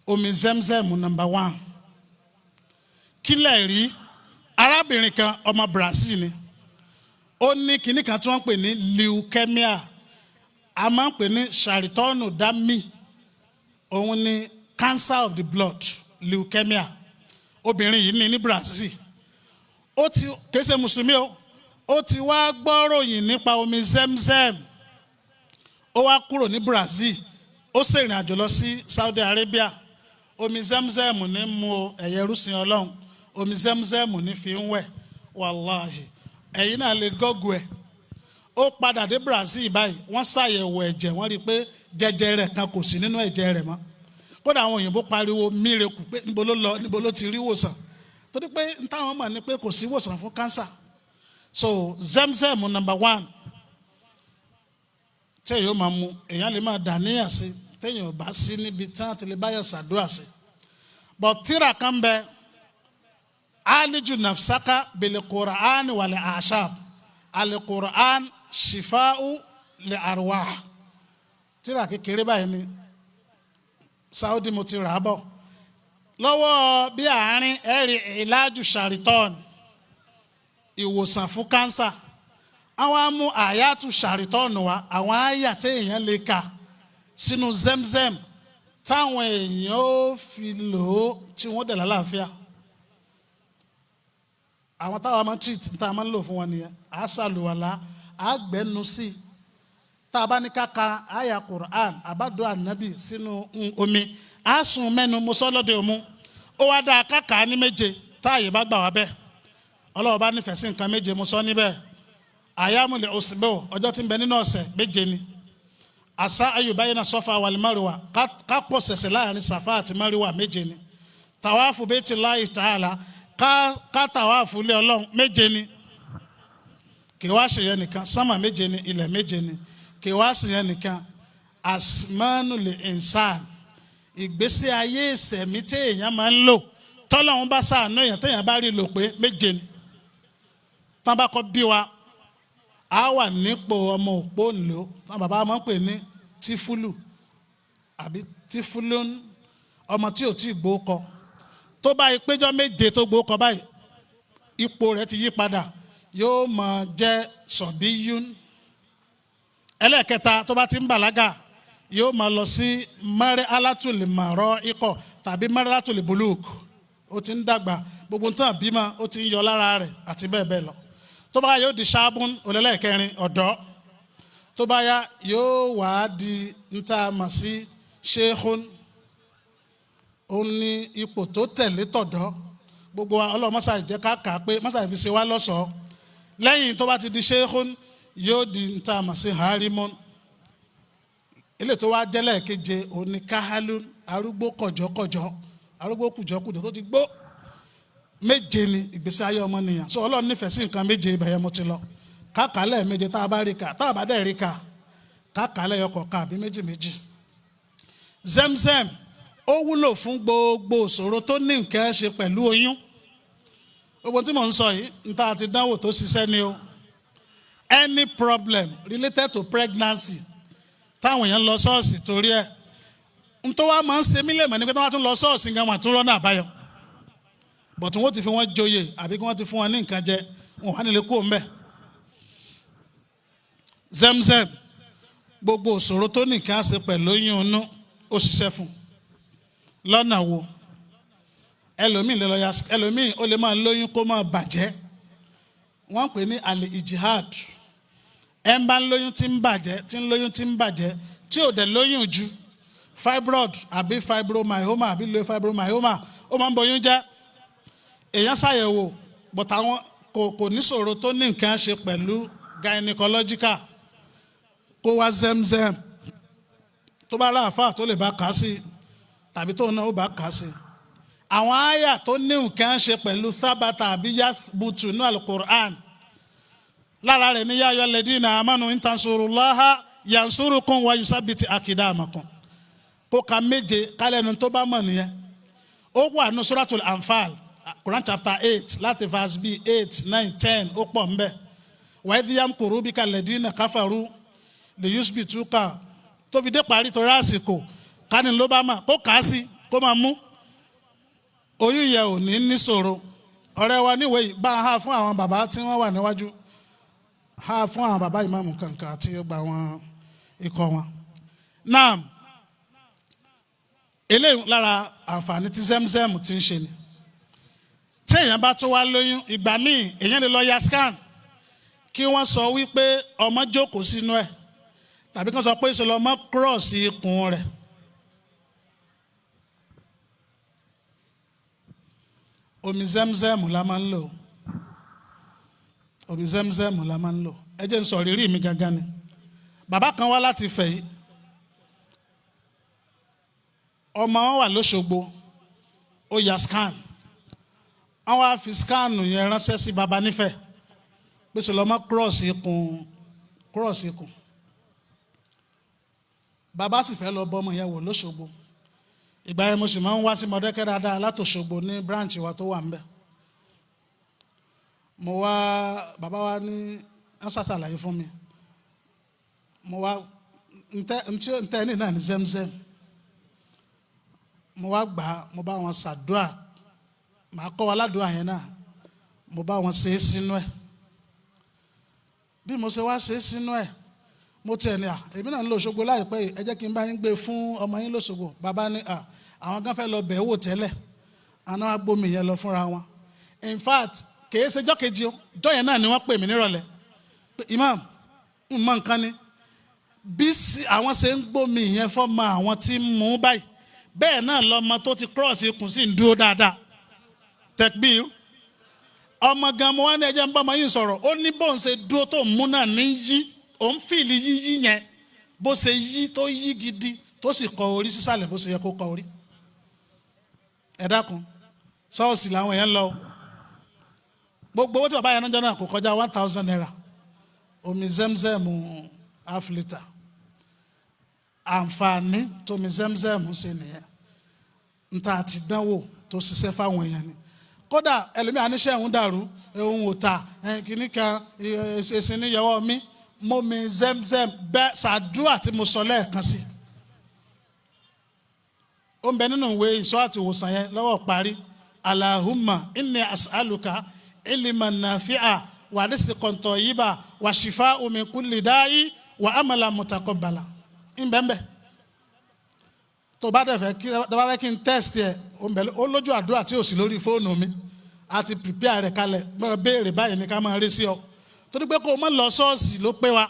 omi Zamzam number 1 kílẹ̀ rí arábìnrin kan ọmọ Brazil ni ó ní kinní kan tí wọ́n ń pè ní leukemia a máa ń pè ní sharitonu dami òun ni cancer of the blood leukemia obìnrin yìí ní Brazil ó ti kése mùsùlùmí ó ti wá gbọ́ròyìn nípa omi Zamzam ó wá kúrò ní Brazil ó ṣèrìn àjò lọ sí Saudi Arabia omi Zamzam ní mu ẹ̀yẹ rúsìn Ọlọ́run omi Zamzam ní fi ń wẹ̀ wàláhì ẹ̀yin náà lè gọ́gù ẹ̀ ó padà dé Brazil báyìí wọ́n ṣàyẹ̀wò ẹ̀jẹ̀ wọ́n rí i pé jẹjẹrẹ kan kò sí nínú ẹ̀jẹ̀ rẹ̀ mọ́ kódà àwọn òyìnbó pariwo mírèkù pé níbo ló lọ níbo ló ti rí ìwòsàn torí pé táwọn mọ̀ ní pé kò sí ìwòsàn fún cancer so Zamzam number 1 tí èyí ó máa mu èèyàn lè máa dàníyàn sí téèyàn ò bá sí níbi tí wọ́n ti lè báyọ̀ ṣàdúrà sí but tíra kan bẹ aliju nafsaka bil Qur'an wal ashab al Qur'an shifa'u li arwah tíra kékeré báyìí ni Saudi mo ti rà á bọ̀ lọ́wọ́ bí àárín ẹ̀rí ìlàjú shariton ìwòsàn fún kánsà àwọn amú àyàtú shariton wa àwọn àyà tí èèyàn lè kà sínú Zamzam táwọn èèyàn ó fi lò ó tí wọ́n dẹ̀ lálàáfíà àwọn táwọn máa ń treat tá a máa ń lò fún wọn nìyẹn à á ṣàlùwàlá à á gbẹ́nu sí tá a bá ní káka àyà Qur'an àbádọ́ ànábì sínú omi à á sùn mẹ́nu mo sọ lọ́dẹ òmu ó wá dáa káka ní méje táàyè bá gbà wá bẹ́ẹ̀ Ọlọ́run bá nífẹ̀ẹ́ sí nǹkan méje mo sọ níbẹ̀ àyàmúlẹ̀ òsìbò ọjọ́ tí ń bẹ nínú ọ̀sẹ̀ méje ni àṣà ayùbáyé náà sọ́fà wal Marwa kápọ̀ ṣẹ̀ṣẹ̀ láàrin Safa àti Marwa méje ni tàwáàfù Baitullahi Ta'ala ká tàwáàfù lé Ọlọ́run méje ni kì wá ṣe yẹn nìkan sánmà méje ni ilẹ̀ méje ni kì wá ṣe yẹn nìkan asmanul insan ìgbésí ayé ìsẹ̀mí tí èèyàn máa ń lò tọ́lọ́run bá ṣàánú èèyàn téèyàn bá rí lò pé méje ni tán bá kọ́ bí wa a wà nípò ọmọ òpó ńlò tán bàbá máa ń pè ní tífúlù àbí tífúlùn ọmọ tí ò tí ì gbó kọ tó bá yí péjọ méje tó gbó kọ báyìí ipò rẹ̀ ti yí padà yóò máa jẹ́ sọ̀bíyún ẹlẹ́ẹ̀kẹta tó bá ti ń bàlágà yóò máa lọ sí mẹ́rẹ́ alátùlì màrọ́ ikọ̀ tàbí mẹ́rẹ́ alátùlì buluk ó ti ń dàgbà gbogbo nǹkan bímọ ó ti ń yọ lára rẹ̀ àti bẹ́ẹ̀ bẹ́ẹ̀ lọ tó bá yóò di ṣáàbùn olẹ́lẹ́kẹrin ọ̀dọ́ tó bá yá yóò wá di níta mà sí ṣéhún ó ní ipò tó tẹ̀lé tọ̀dọ́ gbogbo Ọlọ́run mọ́sá ìjẹ́ káàkà pé mọ́sá ìfi ṣe wá lọ́sọ̀ọ́ lẹ́yìn tó bá ti di ṣéhún yóò di níta mà sí harimon ilé tó wá jẹ́lẹ̀ keje òní káhálún arúgbó kọ̀jọ́kọ̀jọ́ arúgbó kùjọ́kùjọ́ tó ti gbó méje ni ìgbésí ayé ọmọnìyàn so Ọlọ́run nífẹ̀ẹ́ sí nǹkan méje ibẹ̀yẹ mo ti lọ kákàálẹ̀ méje tá a bá rí ká tá a bá dẹ̀ rí ká kákàálẹ̀ yọkọ̀ ká àbí méjì méjì Zamzam ó wúlò fún gbogbo ìṣòro tó ní nǹkan ṣe pẹ̀lú oyún gbogbo tí mò ń sọ yìí níta àti dánwò tó ṣiṣẹ́ ni o any problem related to pregnancy táwọn èèyàn lọ ṣọ́ọ̀ṣì torí ẹ̀ n tó wá máa ń ṣe mí lèmọ̀ ní pé tí wọ́n tún lọ ṣọ́ọ̀ṣì gan wọn tún rọ́nà àbáyọ but wọ́n ti fi wọ́n joyè àbí kí wọ́n ti fún wọn ní nǹkan jẹ wọn wà nílé kó mbẹ́ Zamzam gbogbo òṣòro tó ní nǹkan ṣe pẹ̀lú oyún inú ó ṣiṣẹ́ fún lọ́nà wo ẹlòmíì ó lè máa lóyún kó máa bàjẹ́ wọ́n pè ní àlè ìjìhad ẹ̀ ń bá ń lóyún tí ń bàjẹ́ tí ń lóyún tí ń bàjẹ́ tí ò dẹ̀ lóyún ju fibroid àbí fibromyoma àbí low fibromyoma ó máa ń bọyún jẹ́ èèyàn ṣàyẹ̀wò but àwọn kò níṣòro tó ní nǹkan ṣe pẹ̀lú gynecological kó wá Zamzam tó bá ráàfà tó lè bá kà á sí tàbí tó náà ó bá kà á sí àwọn àyà tó ní nǹkan ṣe pẹ̀lú sábàtà àbí yathbutu ní alukur'an lára rẹ̀ ní yā ayyuhal ladhīna āmanū in tansurullāha yansurkum wa yusabbit aqdāmakum kó ka méje kálẹ̀nu tó bá mọ̀ nìyẹn ó wà ní suratul Anfal Quran chapter 8 láti verse b 8 9 10 ó pọ̀ ńbẹ̀ wa idh yamkuru bika alladhīna kafarū liyuthbitūka tó fi dé parí torí àsìkò kání ló bá mà kó kà á sí kó máa mú oyún yẹ ò ní níṣòro ọ̀rẹ́ wa níwèé yìí bá a há fún àwọn bàbá tí wọ́n wà níwájú, há fún àwọn bàbá ìmáàmù kankan àti gba àwọn ikọ̀ wọn. Náà eléyìí lára àǹfààní tí Zamzam ti ń ṣe ni. Tí èèyàn bá tó wá lóyún, ìgbà míì èèyàn lè lọ ya scan kí wọ́n sọ wípé ọmọ jókòó sínú ẹ̀ tàbí kí wọ́n sọ pé ìṣòro ọmọ cross ikùn rẹ̀. Omi Zamzam la máa ń lò, omi Zamzam la máa ń lò. Ẹ jẹ́ n sọ rírí mi gangan ni. Bàbá kan wá láti Ifẹ̀ yìí, ọmọ wọn wà l'Óṣogbo, ó ya scan, wọ́n wá fi scan yẹn ránṣẹ́ sí bàbá nífẹ̀ẹ́ pé ṣe lọ́mọ cross ikùn. Bàbá sì fẹ́ lọ bọ́ ọmọ yẹn wò l'Óṣogbo. Ìgbà yẹn mo sì máa ń wá sí Mọ̀dákẹ́kẹ́ dáadáa látòṣogbo ní branch wa tó wà ńbẹ̀. Mo wá bàbá wa ní wọ́n ṣàṣàlàyé fún mi. Mo wá ntẹ́ ní náà ní Zamzam. Mo wá gbà á, mo bá wọn ṣàdúrà, màá kọ́ wa ládùúrà yẹn náà, mo bá wọn ṣe é sínú ẹ̀. Bí mo ṣe wá ṣe é sínú ẹ̀, mo tiẹ̀ ní èmi náà ń lọ Òṣogbo láìpẹ́ yìí, ẹ jẹ́ kí n bá yín gbé fún ọmọ yín l'Óṣogbo. Bàbá ní àwọn kan fẹ́ lọ bẹ̀ wò tẹ́lẹ̀, àná wá gbómi yẹn lọ fúnra wọn. In fact kìí ṣe jọ́ kejì o, jọ́ yẹn náà ni wọ́n pè mí nírọ̀lẹ́ pé Imam ń mọ nǹkan ni bí àwọn ṣe ń gbómi yẹn fọ́mọ àwọn tí ń mú báyìí bẹ́ẹ̀ náà lọ́mọ tó ti cross ikùn sí ń dúró dáadáa. Tekbir. Ọmọ gan mo wá ní ẹjẹ́ ń bá ọmọ yìí sọ̀rọ̀, ó ní bóun ṣe dúró tó ń mú náà ní yí, òun fìlì yíyí yẹn bó ṣe yí tó yí gidi tó sì kọ orí sísàlẹ̀ bó ṣe yẹ kó kọ orí. Ẹ dákun, ṣọ́ọ̀ṣì làwọn èèyàn lọ. Gbogbo owó tí bàbá yẹn náà jọ náà kò kọjá 1,000 naira. Omi Zamzam half litre. Àǹfààní tómi Zamzam ṣe nìyẹn. Nta àti dánwò tó ṣiṣẹ́ fáwọn èèyàn ni. Kódà ẹlòmíì àníṣe ń dàrú, ohun ò ta, kìíní kan ṣèṣin níyàwó mi, mọ́mi Zamzam bẹ́ẹ̀ ṣàdúrà tí mo sọ lẹ́ẹ̀kan sí. Ó ń bẹ nínú ìwé ìṣọ́ àti ìwòsàn yẹn lọ́wọ́ parí. Allahumma inni as'aluka ilman nafi'a wa rizqan tayyiba wa shifa'an min kulli da'i wa amalan mutaqabbala. Ń bẹ ń bẹ. Tó bá dẹ̀ fẹ́ kí n test ẹ̀, ó lójú àdúrà tí ò sí lórí fóònù mi. A ti prepare rẹ̀ kalẹ̀, máa béèrè báyìí ní ká máa rí sí ọ. Torí pé kó o má lọ ṣọ́ọ̀ṣì ló pé wa.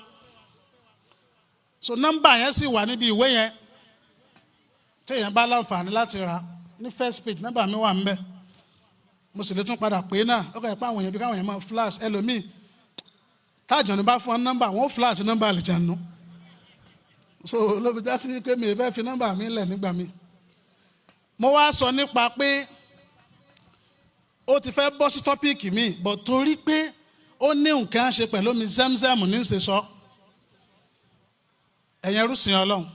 So nọ́mbà yẹn sì wà níbi ìwé yẹn. Tí èèyàn bá láǹfààní láti rà ní first page, nọ́mbà mi wà ńbẹ̀. Mo sì lè tún padà pé náà, ó kàn yẹ pé àwọn èèyàn bí káwọn èèyàn máa flash ẹlòmíì. Tájọ̀nù bá fún ọ nọ́mbà, wọ́n flash nọ́mbà àlìjànú. So ló fi já sí pé mi ò fẹ́ fi nọ́mbà mi lẹ̀ nígbà mi. Mo wá sọ nípa pé ó ti fẹ́ bọ́ sí tọ́píìkì mi, but torí pé ó ní nǹkan ṣe pẹ̀lú omi Zamzam ní ṣe sọ. Ẹ̀yin ẹrúsìn Ọlọ́run,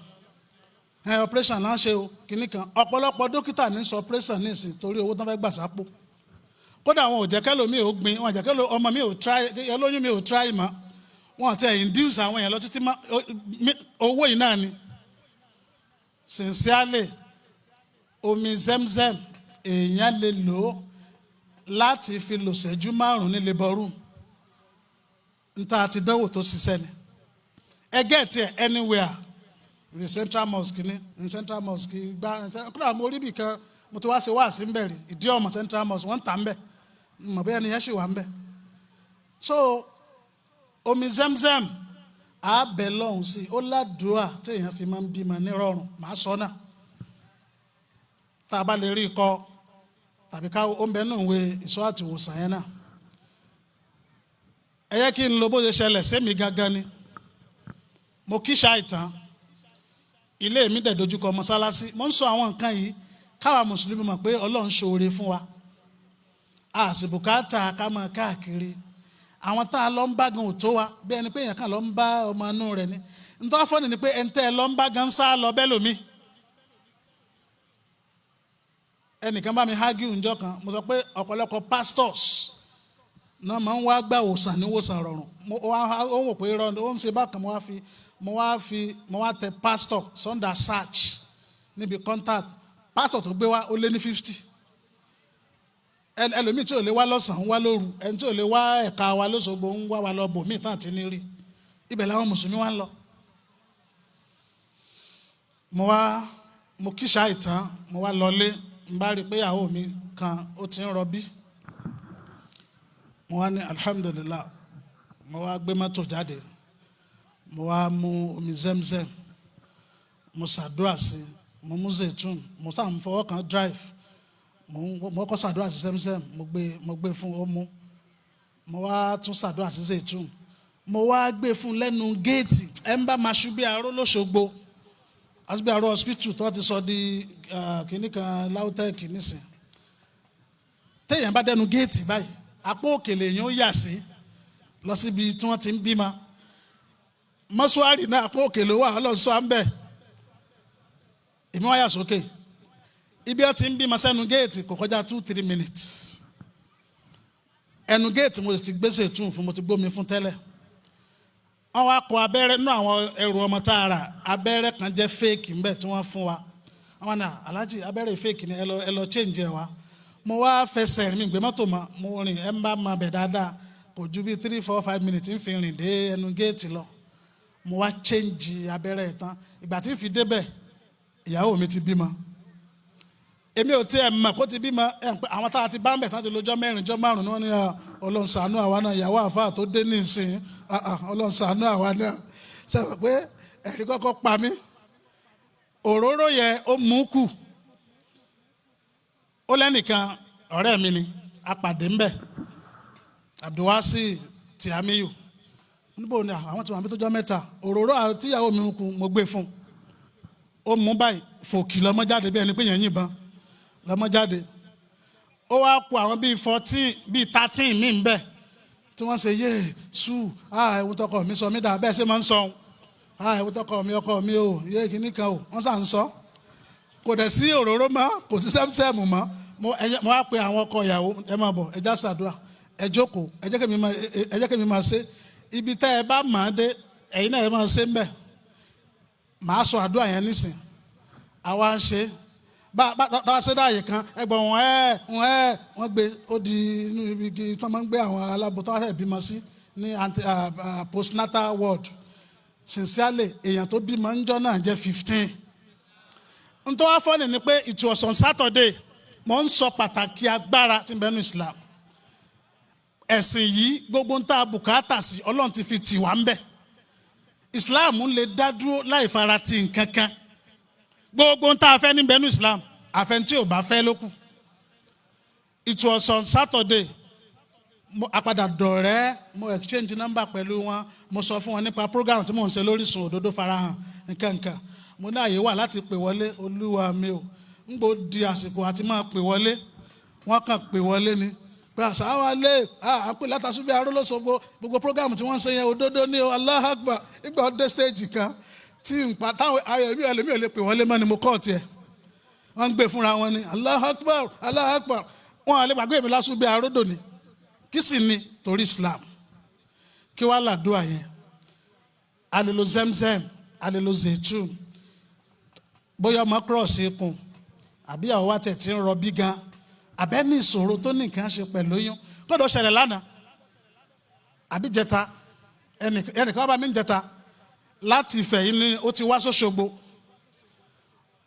operation náà ṣe o kìíní kan, ọ̀pọ̀lọpọ̀ dókítà ní sọ operation ní ìsìn torí owó tán fẹ́ gbà sápò. Kódà wọn ò jẹ́ kẹ́lò mi ò gbin, wọn ò jẹ́ kẹ́lò ọmọ mi ò try, olóyún mi ò try mọ́, wọn àti induce àwọn èèyàn lọ títí owó yìí náà ni. Sincerely, omi Zamzam èèyàn lè lò ó láti fi lò ṣẹ́jú 5 ní labour room. Nta àti dánwò tó ṣiṣẹ́ ni. Ẹ get here anywhere. Ní Central Mosque ni, ní Central Mosque gbá, kúrò mo rí bì kan, mo ti wá ṣe wá sí ńbẹ̀rẹ̀, ìdí ọmọ Central Mosque, wọ́n ń tà ńbẹ̀, mọ̀ bẹ́ẹ̀ ni yẹn ṣì wà ńbẹ̀. So, omi Zamzam, àbẹ̀ lọ́hùn sí, ó ládùúà tí èèyàn fi máa ń bímọ nírọ̀rùn, màá sọ náà. Tá a bá lè rí ikọ́, tàbí ká ó ń bẹ nínú ìwé ìṣọ́ àti ìwòsàn yẹn náà. Ẹ yẹ kí n lo bó ṣe ṣẹlẹ̀ sẹ́mi gangan ni. Mo kí ṣàìtàn, ilé mi dẹ̀ dojúkọ mọ́sálásí. Mo ń sọ àwọn nǹkan yìí káwa mùsùlùmí mọ̀ pé Ọlọ́run ṣoore fún wa. A sì bùkátà ká máa káàkiri. Àwọn tá a lọ ń bá gan ò tó wa, bí ẹni pé èèyàn kan lọ ń bá ọmọ inú rẹ̀ ni. Nítorí fọ́ọ̀nì ni pé ẹni tẹ́ ẹ lọ ń bá gan sá lọ bẹ́ẹ̀ lómi. Ẹnìkan bá mi hágìú ńjọ́ kan, mo sọ pé ọ̀pọ̀lọpọ̀ pastors náà máa ń wá gbà wòsàn ní wòsàn rọrùn. Ó ń wò pé irọ́ ó ń ṣe bákan, mo wá tẹ pastor sunday search níbi contact. Pastor tó gbé wá ó lé ní 50. ẹlòmíì tí ò lè wá lọ́sàn-án wá lóru, ẹni tí ò lè wá ẹ̀ka wa lóṣogbo ń wá wa lọ bòmíì tán àti ní rí. Ibẹ̀ làwọn mùsùlùmí wá ń lọ. mo kíṣà ìtàn, mo wá lọlé, n bá rí i pé ìyàwó mi kan ó ti ń rọbí. Mo wá ní alhamdulillah, mo wá gbé mọ́tò jáde, mo wá mú omi Zamzam, mo ṣàdúrà sí, mo mú zaitun, mo sáà ń fọwọ́ kan drive, mo kọ́ ṣàdúrà sí Zamzam, mo gbé fún ó mú, mo wá tún ṣàdúrà sí zaitun, mo wá gbé fún lẹ́nu géètì. Ẹ ń bá máa ṣubí aró lóṣogbo, àṣubí aró hospital tó ti sọ di kìnnì kan LAUTECH nísìn. Téèyàn bá dẹnu géètì báyìí, apá òkèlè yẹn ó yà sí lọ síbi tí wọ́n ti ń bímọ. Mọ́ṣúárì náà apá òkèlè wà ọlọ́sọ à ń bẹ̀. Èmi wá yà sókè. Ibi ó ti ń bímọ sẹ́nu géètì kò kọjá 2-3 minutes. Ẹnu géètì mo ti gbèsè tún fún, mo ti gbómi fún tẹ́lẹ̀. Wọ́n wá kó abẹ́rẹ́ nínú àwọn ẹrù ọmọ tá a rà, abẹ́rẹ́ kan jẹ́ fake ńbẹ̀ tí wọ́n fún wa. Wọ́n ní aláàjì abẹ́rẹ́ fake ni ẹ lọ change ẹ wa. Mo wá fẹsẹ̀ mi gbé mọ́tò mọ́, mo rìn ẹ ń bá ma bẹ̀ dáadáa, kò ju bí 3-4-5 minutes ń fi rìn dé ẹnu géètì lọ. Mo wá change abẹ́rẹ́ ẹ̀ tán. Ìgbà tí ń fi débẹ̀, ìyàwó mi ti bímọ. Èmi ò tiẹ̀ mọ̀ kó ti bímọ. Àwọn tá a ti bá ń bẹ̀ tán ti lọ́jọ́ 4 jọ́ 5 ni wọ́n ní Ọlọ́run ṣàánú àwa náà, ìyàwó àfáà tó dé ní ìsìn, Ọlọ́run ṣàánú àwa náà. Sẹ́wọ̀n pé ẹ̀rí kọ́kọ́ pa mí. Òróró yẹ ó mú kù. Ó lẹ́nìkan ọ̀rẹ́ mi ni, apàdé ń bẹ̀, Abdulwasi Tiamiyu. Níbo ni àwọn tí wọ́n bí tó jọ mẹ́ta, òróró tíyàwó mi kù mo gbé fún. Ó mú báyìí, fòkì lọ́mọ jáde bí ẹni pé yẹn yìnbọn lọ́mọ jáde. Ó wá kù àwọn bíi 14 bíi 13 mí ń bẹ̀ tí wọ́n ṣe yé sùn, ẹ̀wù tọkọ mi sọ mí dà bẹ́ẹ̀ ṣe máa ń sọ ẹ̀wù tọkọ mi ọkọ mi o, yé kìíní kan o, wọ́n sà ń sọ. Kò dẹ̀ sí òróró mọ́, kò sí sẹ́mùsẹ́mù mọ́. Mo wá pe àwọn ọkọ ìyàwó, ẹ máa bọ̀, ẹ já ṣàdúrà, ẹ jókòó, ẹ jẹ́ kí mi máa ṣe. Ibi tẹ́ ẹ bá máa dé, ẹ̀yin náà ẹ máa ṣe ń bẹ̀. Màá sọ àdúrà yẹn nísìn. Àwa ń ṣe. Bá ṣe dáàyè kan, ẹgbọ́n wọ́n gbé, ó di inú ibi tí wọ́n máa ń gbé àwọn aláboyún tó wá fẹ́ bímọ sí ní postnatal ward. Sincerely, èèyàn tó bímọ ń jọ́ náà jẹ́ 15. N tó wá fọ́ọ̀nì ni pé it was on Saturday. Mo ń sọ pàtàkì agbára tí ń bẹ nínú Islam. Ẹ̀sìn yìí gbogbo ń ta bùkátà sí Ọlọ́run ti fi tì wá ń bẹ̀. Islam lè dá dúró láì fara ti nǹkan kan. Gbogbo ń ta afẹ́ ní bẹ nínú Islam, àfẹ́ tí ò bá fẹ́ ló kù. It was on Saturday. Mo apadà dọ̀rẹ́, mo exchange number pẹ̀lú wọn, mo sọ fún wọn nípa program tí mò ń ṣe lórísun òdodo farahàn nǹkan. Mo ní àyè wà láti pè wọlé, Olúwa mi o. Ń gbó di àsìkò àti máa pè wọlé, wọ́n kàn pè wọlé ni. Pé àṣàwà lè àpè látàṣubí aró lọ́sọ̀gbọ̀ gbogbo program tí wọ́n ṣe yẹn òdodo ní o, Allahu Akbar. Ìgbà ọdẹ stage kan tí nǹkan táwọn ayọ̀mí ẹlòmíì ò lè pè wọlé mọ́ ni mo kọ́ tiẹ̀. Wọ́n ń gbé fúnra wọn ni Allahu Akbar, Allahu Akbar. Wọ́n á lè gbàgbé mi lásùbí aródò ni. Kí sì ni torí Islam? Kí wàá làdúrà yẹn? A lè lo Zamzam, a lè lo zaitun. Bóyá ọmọ cross ikùn, àbí àwọn wa tẹ̀ tí ń rọbí gan, àbẹ́ ní ìṣòro tó ní nǹkan ṣe pẹ̀lú oyún. Kódà ó ṣẹlẹ̀ lánàá, àbí jẹta, ẹnìkan bá mi ń jẹta láti Ifẹ̀ yìí ni ó ti wá sóṣogbo.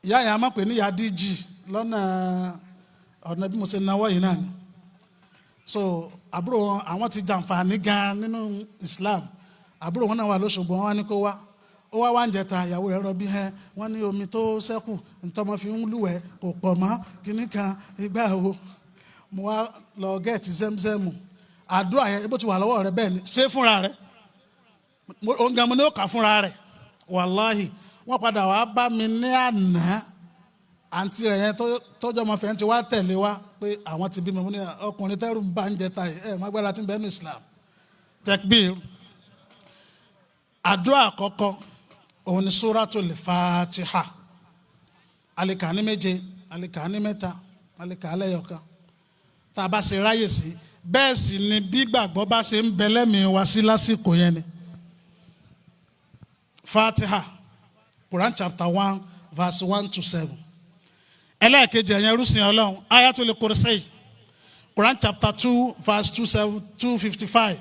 Ìyá yẹn a máa pè ní ìyá DG lọ́nà ọ̀nà bí mo ṣe náwó yìí náà ni. So àbúrò wọn àwọn ti jàǹfààní gan nínú Islam. Àbúrò wọn náà wà lóṣogbo, wọn wá ní kó wá. Ó wá ń jẹta, ìyàwó rẹ̀ rọbí wọ́n ní omi tó ṣẹ́kù ntọ́mọ fi ń lúwẹ̀ẹ́ kò pọ̀ mọ́ kíní kan ìgbà wo. Mo wá lọ gẹ́ẹ̀tì Zamzam. Àdúrà yẹn bó ti wà lọ́wọ́ rẹ̀ bẹ́ẹ̀ ni ṣé fúnra rẹ̀. Òǹgàmù ni ó kà fúnra rẹ̀. Wàláhì wọ́n padà wá bá mi ní àná. Àǹtí rẹ̀ yẹn tọ́jọ́ ọmọ fẹ́ ti wá tẹ̀lé wa pé àwọn ti bímọ. Mo ní ọkùnrin tẹ́rù ń bá ń jẹta yìí má gbára tí ń bẹ nínú Islam. Tekbir. Àdúrà àkọ́kọ́ òun ni Suratul Fatiha. Alika ní 7, alika ní 3, alika lẹ́yọ̀kan. Tá a bá ṣe ráyè sí, bẹ́ẹ̀ sì ni bí gbàgbọ́ bá ṣe ń bẹ lẹ́mìí wa sí lásìkò yẹn ni. Fatiha, Quran chapter 1 verse 1 to 7. Ẹlẹ́ẹ̀kejì ẹ̀yẹn rúsìn Ọlọ́run, Ayatul Kursi. Quran chapter 2 verse 255.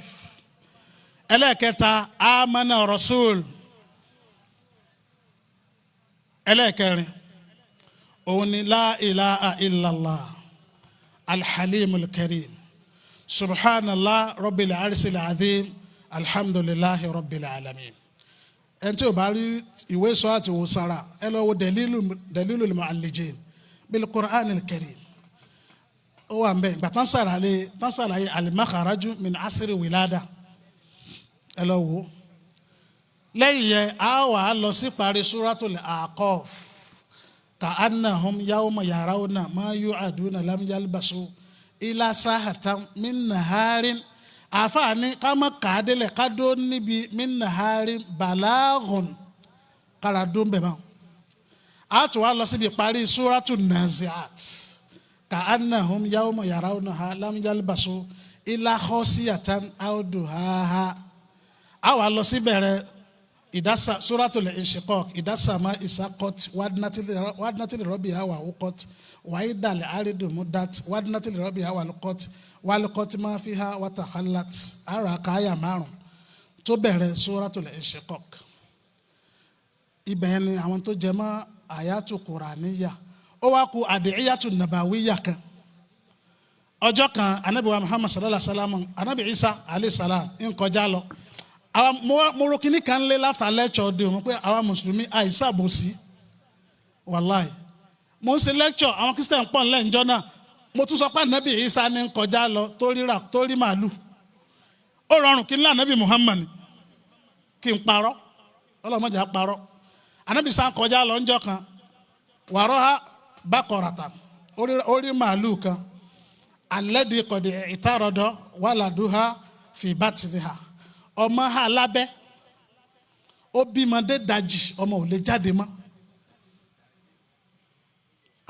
Ẹlẹ́ẹ̀kẹta amana rasul. Ẹlẹ́ẹ̀kẹrin òun ni la ilaha illallah alhalimul karim subhanallah rabbil arsil azim alhamdulillahi rabbil alamin. Ẹni tí ó bá rí ìwé sọ àti òsàrà ẹ lọ wo dalilul mu'allijin bil Qur'an al-karim. Ó wà ńbẹ̀ ìgbà tán sàlàyé al-makharaju min asri wilada ẹ lọ wo. Lẹ́yìn yẹn a wà lọ sí parí suratul Aqaf ka'annahum yawma yarawna ma yu'aduna lam yalbasu ila sahatan min naharin. Àfààní ká mọ́ kàádélẹ̀ ká dó níbi min naharin balaghun kára dó ń bẹ̀ mọ́. A tún wá lọ síbi parí suratul Nazi'at ka'annahum yawma yarawnaha lam yalbasu ila khasiyatan aw duhaha. A wà lọ sí bẹ̀rẹ̀ idasa suratul inshiqaq idasama isaqat wadnatil rabbiha wa uqat wa idal aridu mudat wadnatil rabbiha wa luqat wa luqat ma fiha wa takhallat. Ara kaya márùn tó bẹ̀rẹ̀ suratul inshiqaq. Ibẹ̀ ni àwọn tó jẹ mọ́ ayatu qur'aniyya. Ó wá kù adiyatu nabawiyya kan. Ọjọ́ kan Ànábì wa Muhammad sallallahu alaihi wasallam Ànábì Isa alayhi salam ń kọjá lọ. Mo ro kíní kan lé láfta lecture de mo pé àwa mùsùlùmí àìsàbòsí wàláì. Mo ń ṣe lecture àwọn Christian pọ̀ nílẹ̀ ńjọ́ náà. Mo tún sọ pé Ànábì Isa ní ń kọjá lọ tó rí màálù. Ó rọrùn kí n lá Ànábì Muhammad kí n parọ́ ọlọ́mọdé á parọ́. Ànábì Isa ń kọjá lọ ńjọ́ kan wàrọ́há baqaratan ó rí màálù kan alladhi qad i'tarada waladuha fi batniha. Ọmọ ha lábẹ́ ó bímọ dé dajì ọmọ ò lè jáde mọ́.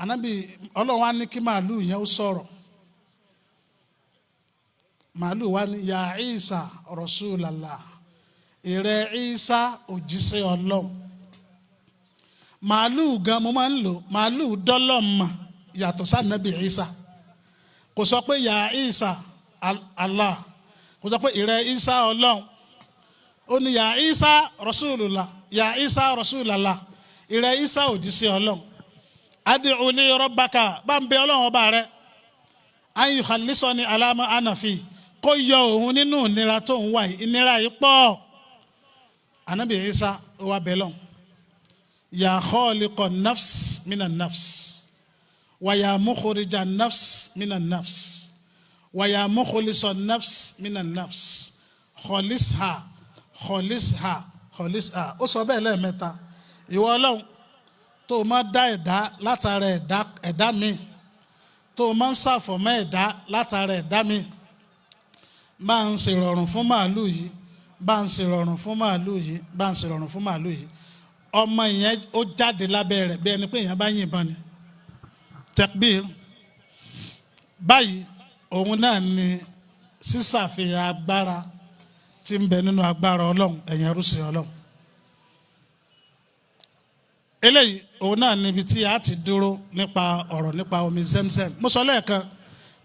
Ànábì Ọlọ́run wá ní kí màálù yẹn ó sọ̀rọ̀. Màálù wá ní ya Isa rasulallah ìrẹ Isa òjíṣẹ́ Ọlọ́run. Màálù gan mo máa ń lò màálù dọ́lọ́mà yàtọ̀ sí Ànábì Isa. Kò sọ pé ya Isa Allah kò sọ pé ìrẹ Isa Ọlọ́run. Ó ní ya Isa rasulullah ya Isa rasulallah ìrẹ Isa òjíṣẹ́ Ọlọ́run. Ad'u li rabbaka bá ń bẹ Ọlọ́run ọba rẹ an yukhallisani ala ma ana fi kó yọ òun nínú ìnira tó ń wà yìí ìnira yìí pọ̀. Ànábì Isa ó wá bẹ Ọlọ́run ya khaliqan nafs minan nafs wa ya mukhrijan nafs minan nafs wa ya mukhlisan nafs minan nafs khalisha ó sọ bẹ́ẹ̀ lẹ́ẹ̀mẹ́ta. Ìwọ Ọlọ́run tó o máa dá ẹ̀dá látara ẹ̀dá mi tó o máa ń ṣàfọ̀mọ́ ẹ̀dá látara ẹ̀dá mi bá ń ṣèrọ̀rùn fún màálù yìí bá ń ṣèrọ̀rùn fún màálù yìí bá ń ṣèrọ̀rùn fún màálù yìí. Ọmọ ìyẹn ó jáde lábẹ́ rẹ̀ bí ẹni pé èèyàn bá yìnbọn ni tekbir. Báyìí òun náà ni sísàfihàn agbára tí ń bẹ nínú agbára Ọlọ́run ẹ̀yin ẹrúsìn Ọlọ́run. Eléyìí òun náà níbi tí a ti dúró nípa ọ̀rọ̀ nípa omi Zamzam. Mo sọ lẹ́ẹ̀kan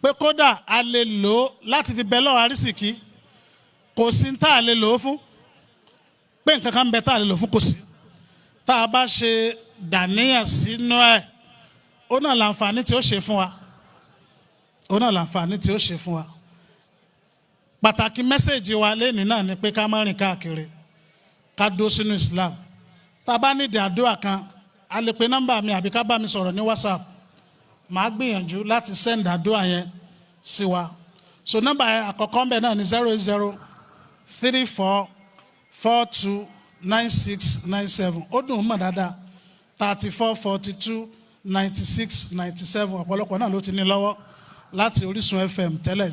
pé kódà a lè lò ó láti fi bẹ lọ́wọ́ arísìkí kò sí tá a lè lò ó fún pé nǹkan kan ń bẹ tá a lè lò fún kò sí. Tá a bá ṣe dàníyàn sínú ẹ̀ ó náà láǹfààní tí ó ṣe fún wa ó náà láǹfààní tí ó ṣe fún wa. Pàtàkì mẹ́sẹ̀jì wa lẹ́nìí náà ni pé ká má rìn káàkiri ká dó sínú Islam. Tá a bá nídìí àdúrà kan a lè pe nọ́mbà mi àbí ká bá mi sọ̀rọ̀ ní WhatsApp. Màá gbìyànjú láti send àdúrà yẹn sí wa. So nọ́mbà yẹn àkọ́kọ́ ńbẹ náà ni 0034429697. Ó dùn ún mọ̀ dáadáa 34429697. Ọ̀pọ̀lọpọ̀ náà ló ti ní lọ́wọ́ láti Orísun FM tẹ́lẹ̀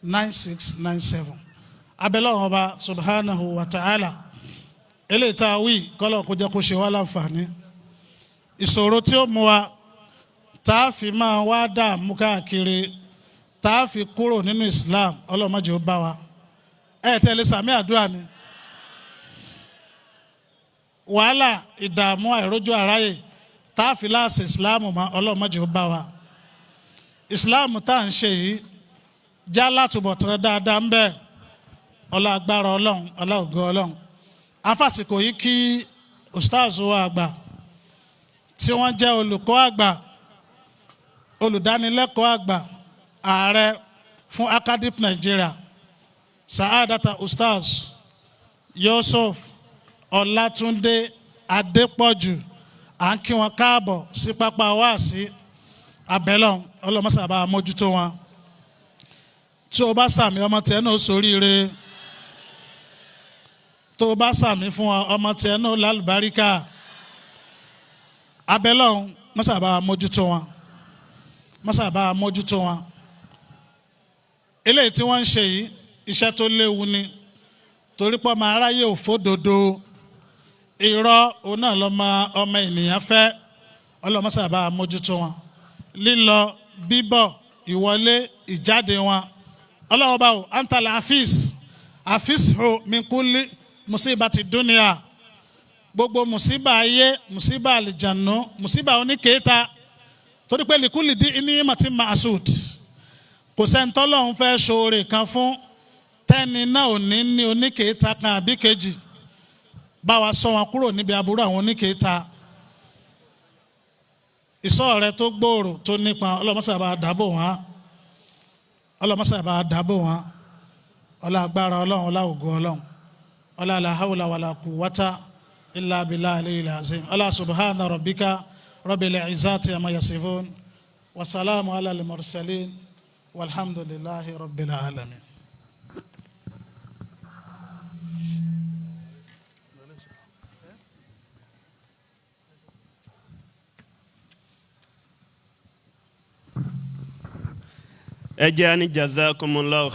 0034429697. Abẹ́lẹ́ ọba subhanahu wa ta'ala eléyìí tá a wí kọ́lọ̀ kó jẹ́ kó ṣe wá láǹfààní. Ìṣòro tí ó mú wa tá a fi máa wá dààmú káàkiri tá a fi kúrò nínú Islam Ọlọ́run má jẹ́ ó bá wa. Ẹ tẹ̀lé sàmì àdúrà ni. Wàhálà ìdààmú àìrójú àráyè tá a fi láàṣẹ Islam mọ́ Ọlọ́run má jẹ́ ó bá wa. Islam tá à ń ṣe yìí já látúbọ̀tán dáadáa ń bẹ ọlá agbára Ọlọ́run ọlá ògo Ọlọ́run afásìkò yìí kí ustaz wa àgbà tí wọ́n jẹ́ olùkọ́ àgbà olùdánilẹ́kọ̀ọ́ àgbà ààrẹ fún academic Nigeria Sa'adata Ustaz Yusuf Ọlátúndé Adépọ̀jù à ń kí wọn káàbọ̀ sí pápá wáàsí abẹ́lọ́n ọlọ́mọsàbà mójútó wọn tí o bá sàmì ọmọ tiẹ̀ náà ṣoríire tó o bá sàmì fún ọmọ tiẹ̀ náà lálùbáríkà abẹ́lọ́n mọ́sàbà mójútó wọn mọ́sàbà mójútó wọn eléyìí tí wọ́n ń ṣe yìí iṣẹ́ tó léwu ni torí pé ọmọ aráyé ò fòdodo irọ́ òun náà lọ́mọ ọmọ ènìyàn fẹ́ ọlọ́mọsàbà mójútó wọn lílọ bíbọ̀ ìwọlé ìjáde wọn ọlọ́wọ́ báwo antala afis ho minkuli musiba ti dunia gbogbo musiba ayé musiba àlìjànú musiba oníkèéta torí pé likuli di ní mati maasud kò sẹ́ńtọ́lọ́hún fẹ́ ṣoore kan fún tẹ́ni náà ò ní oníkèéta kan àbí kejì báwa sọ wọn kúrò níbi aburú àwọn oníkèéta ìsọ̀ rẹ tó gbòòrò tó nípa ọlọ́mọsàbà dábò wọn ọlọ́mọsàbà dábò wọn ọlá agbára Ọlọ́run ọlá ògo Ọlọ́run ọlá la hawla wala quwwata illa billahi al-aliyyil azim ọlá subhana rabbika rabbil izzati amma yasifun wa salamu ala al-mursalin walhamdulillahi rabbil alamin. ẹ jẹ́ ní jazakumullahu.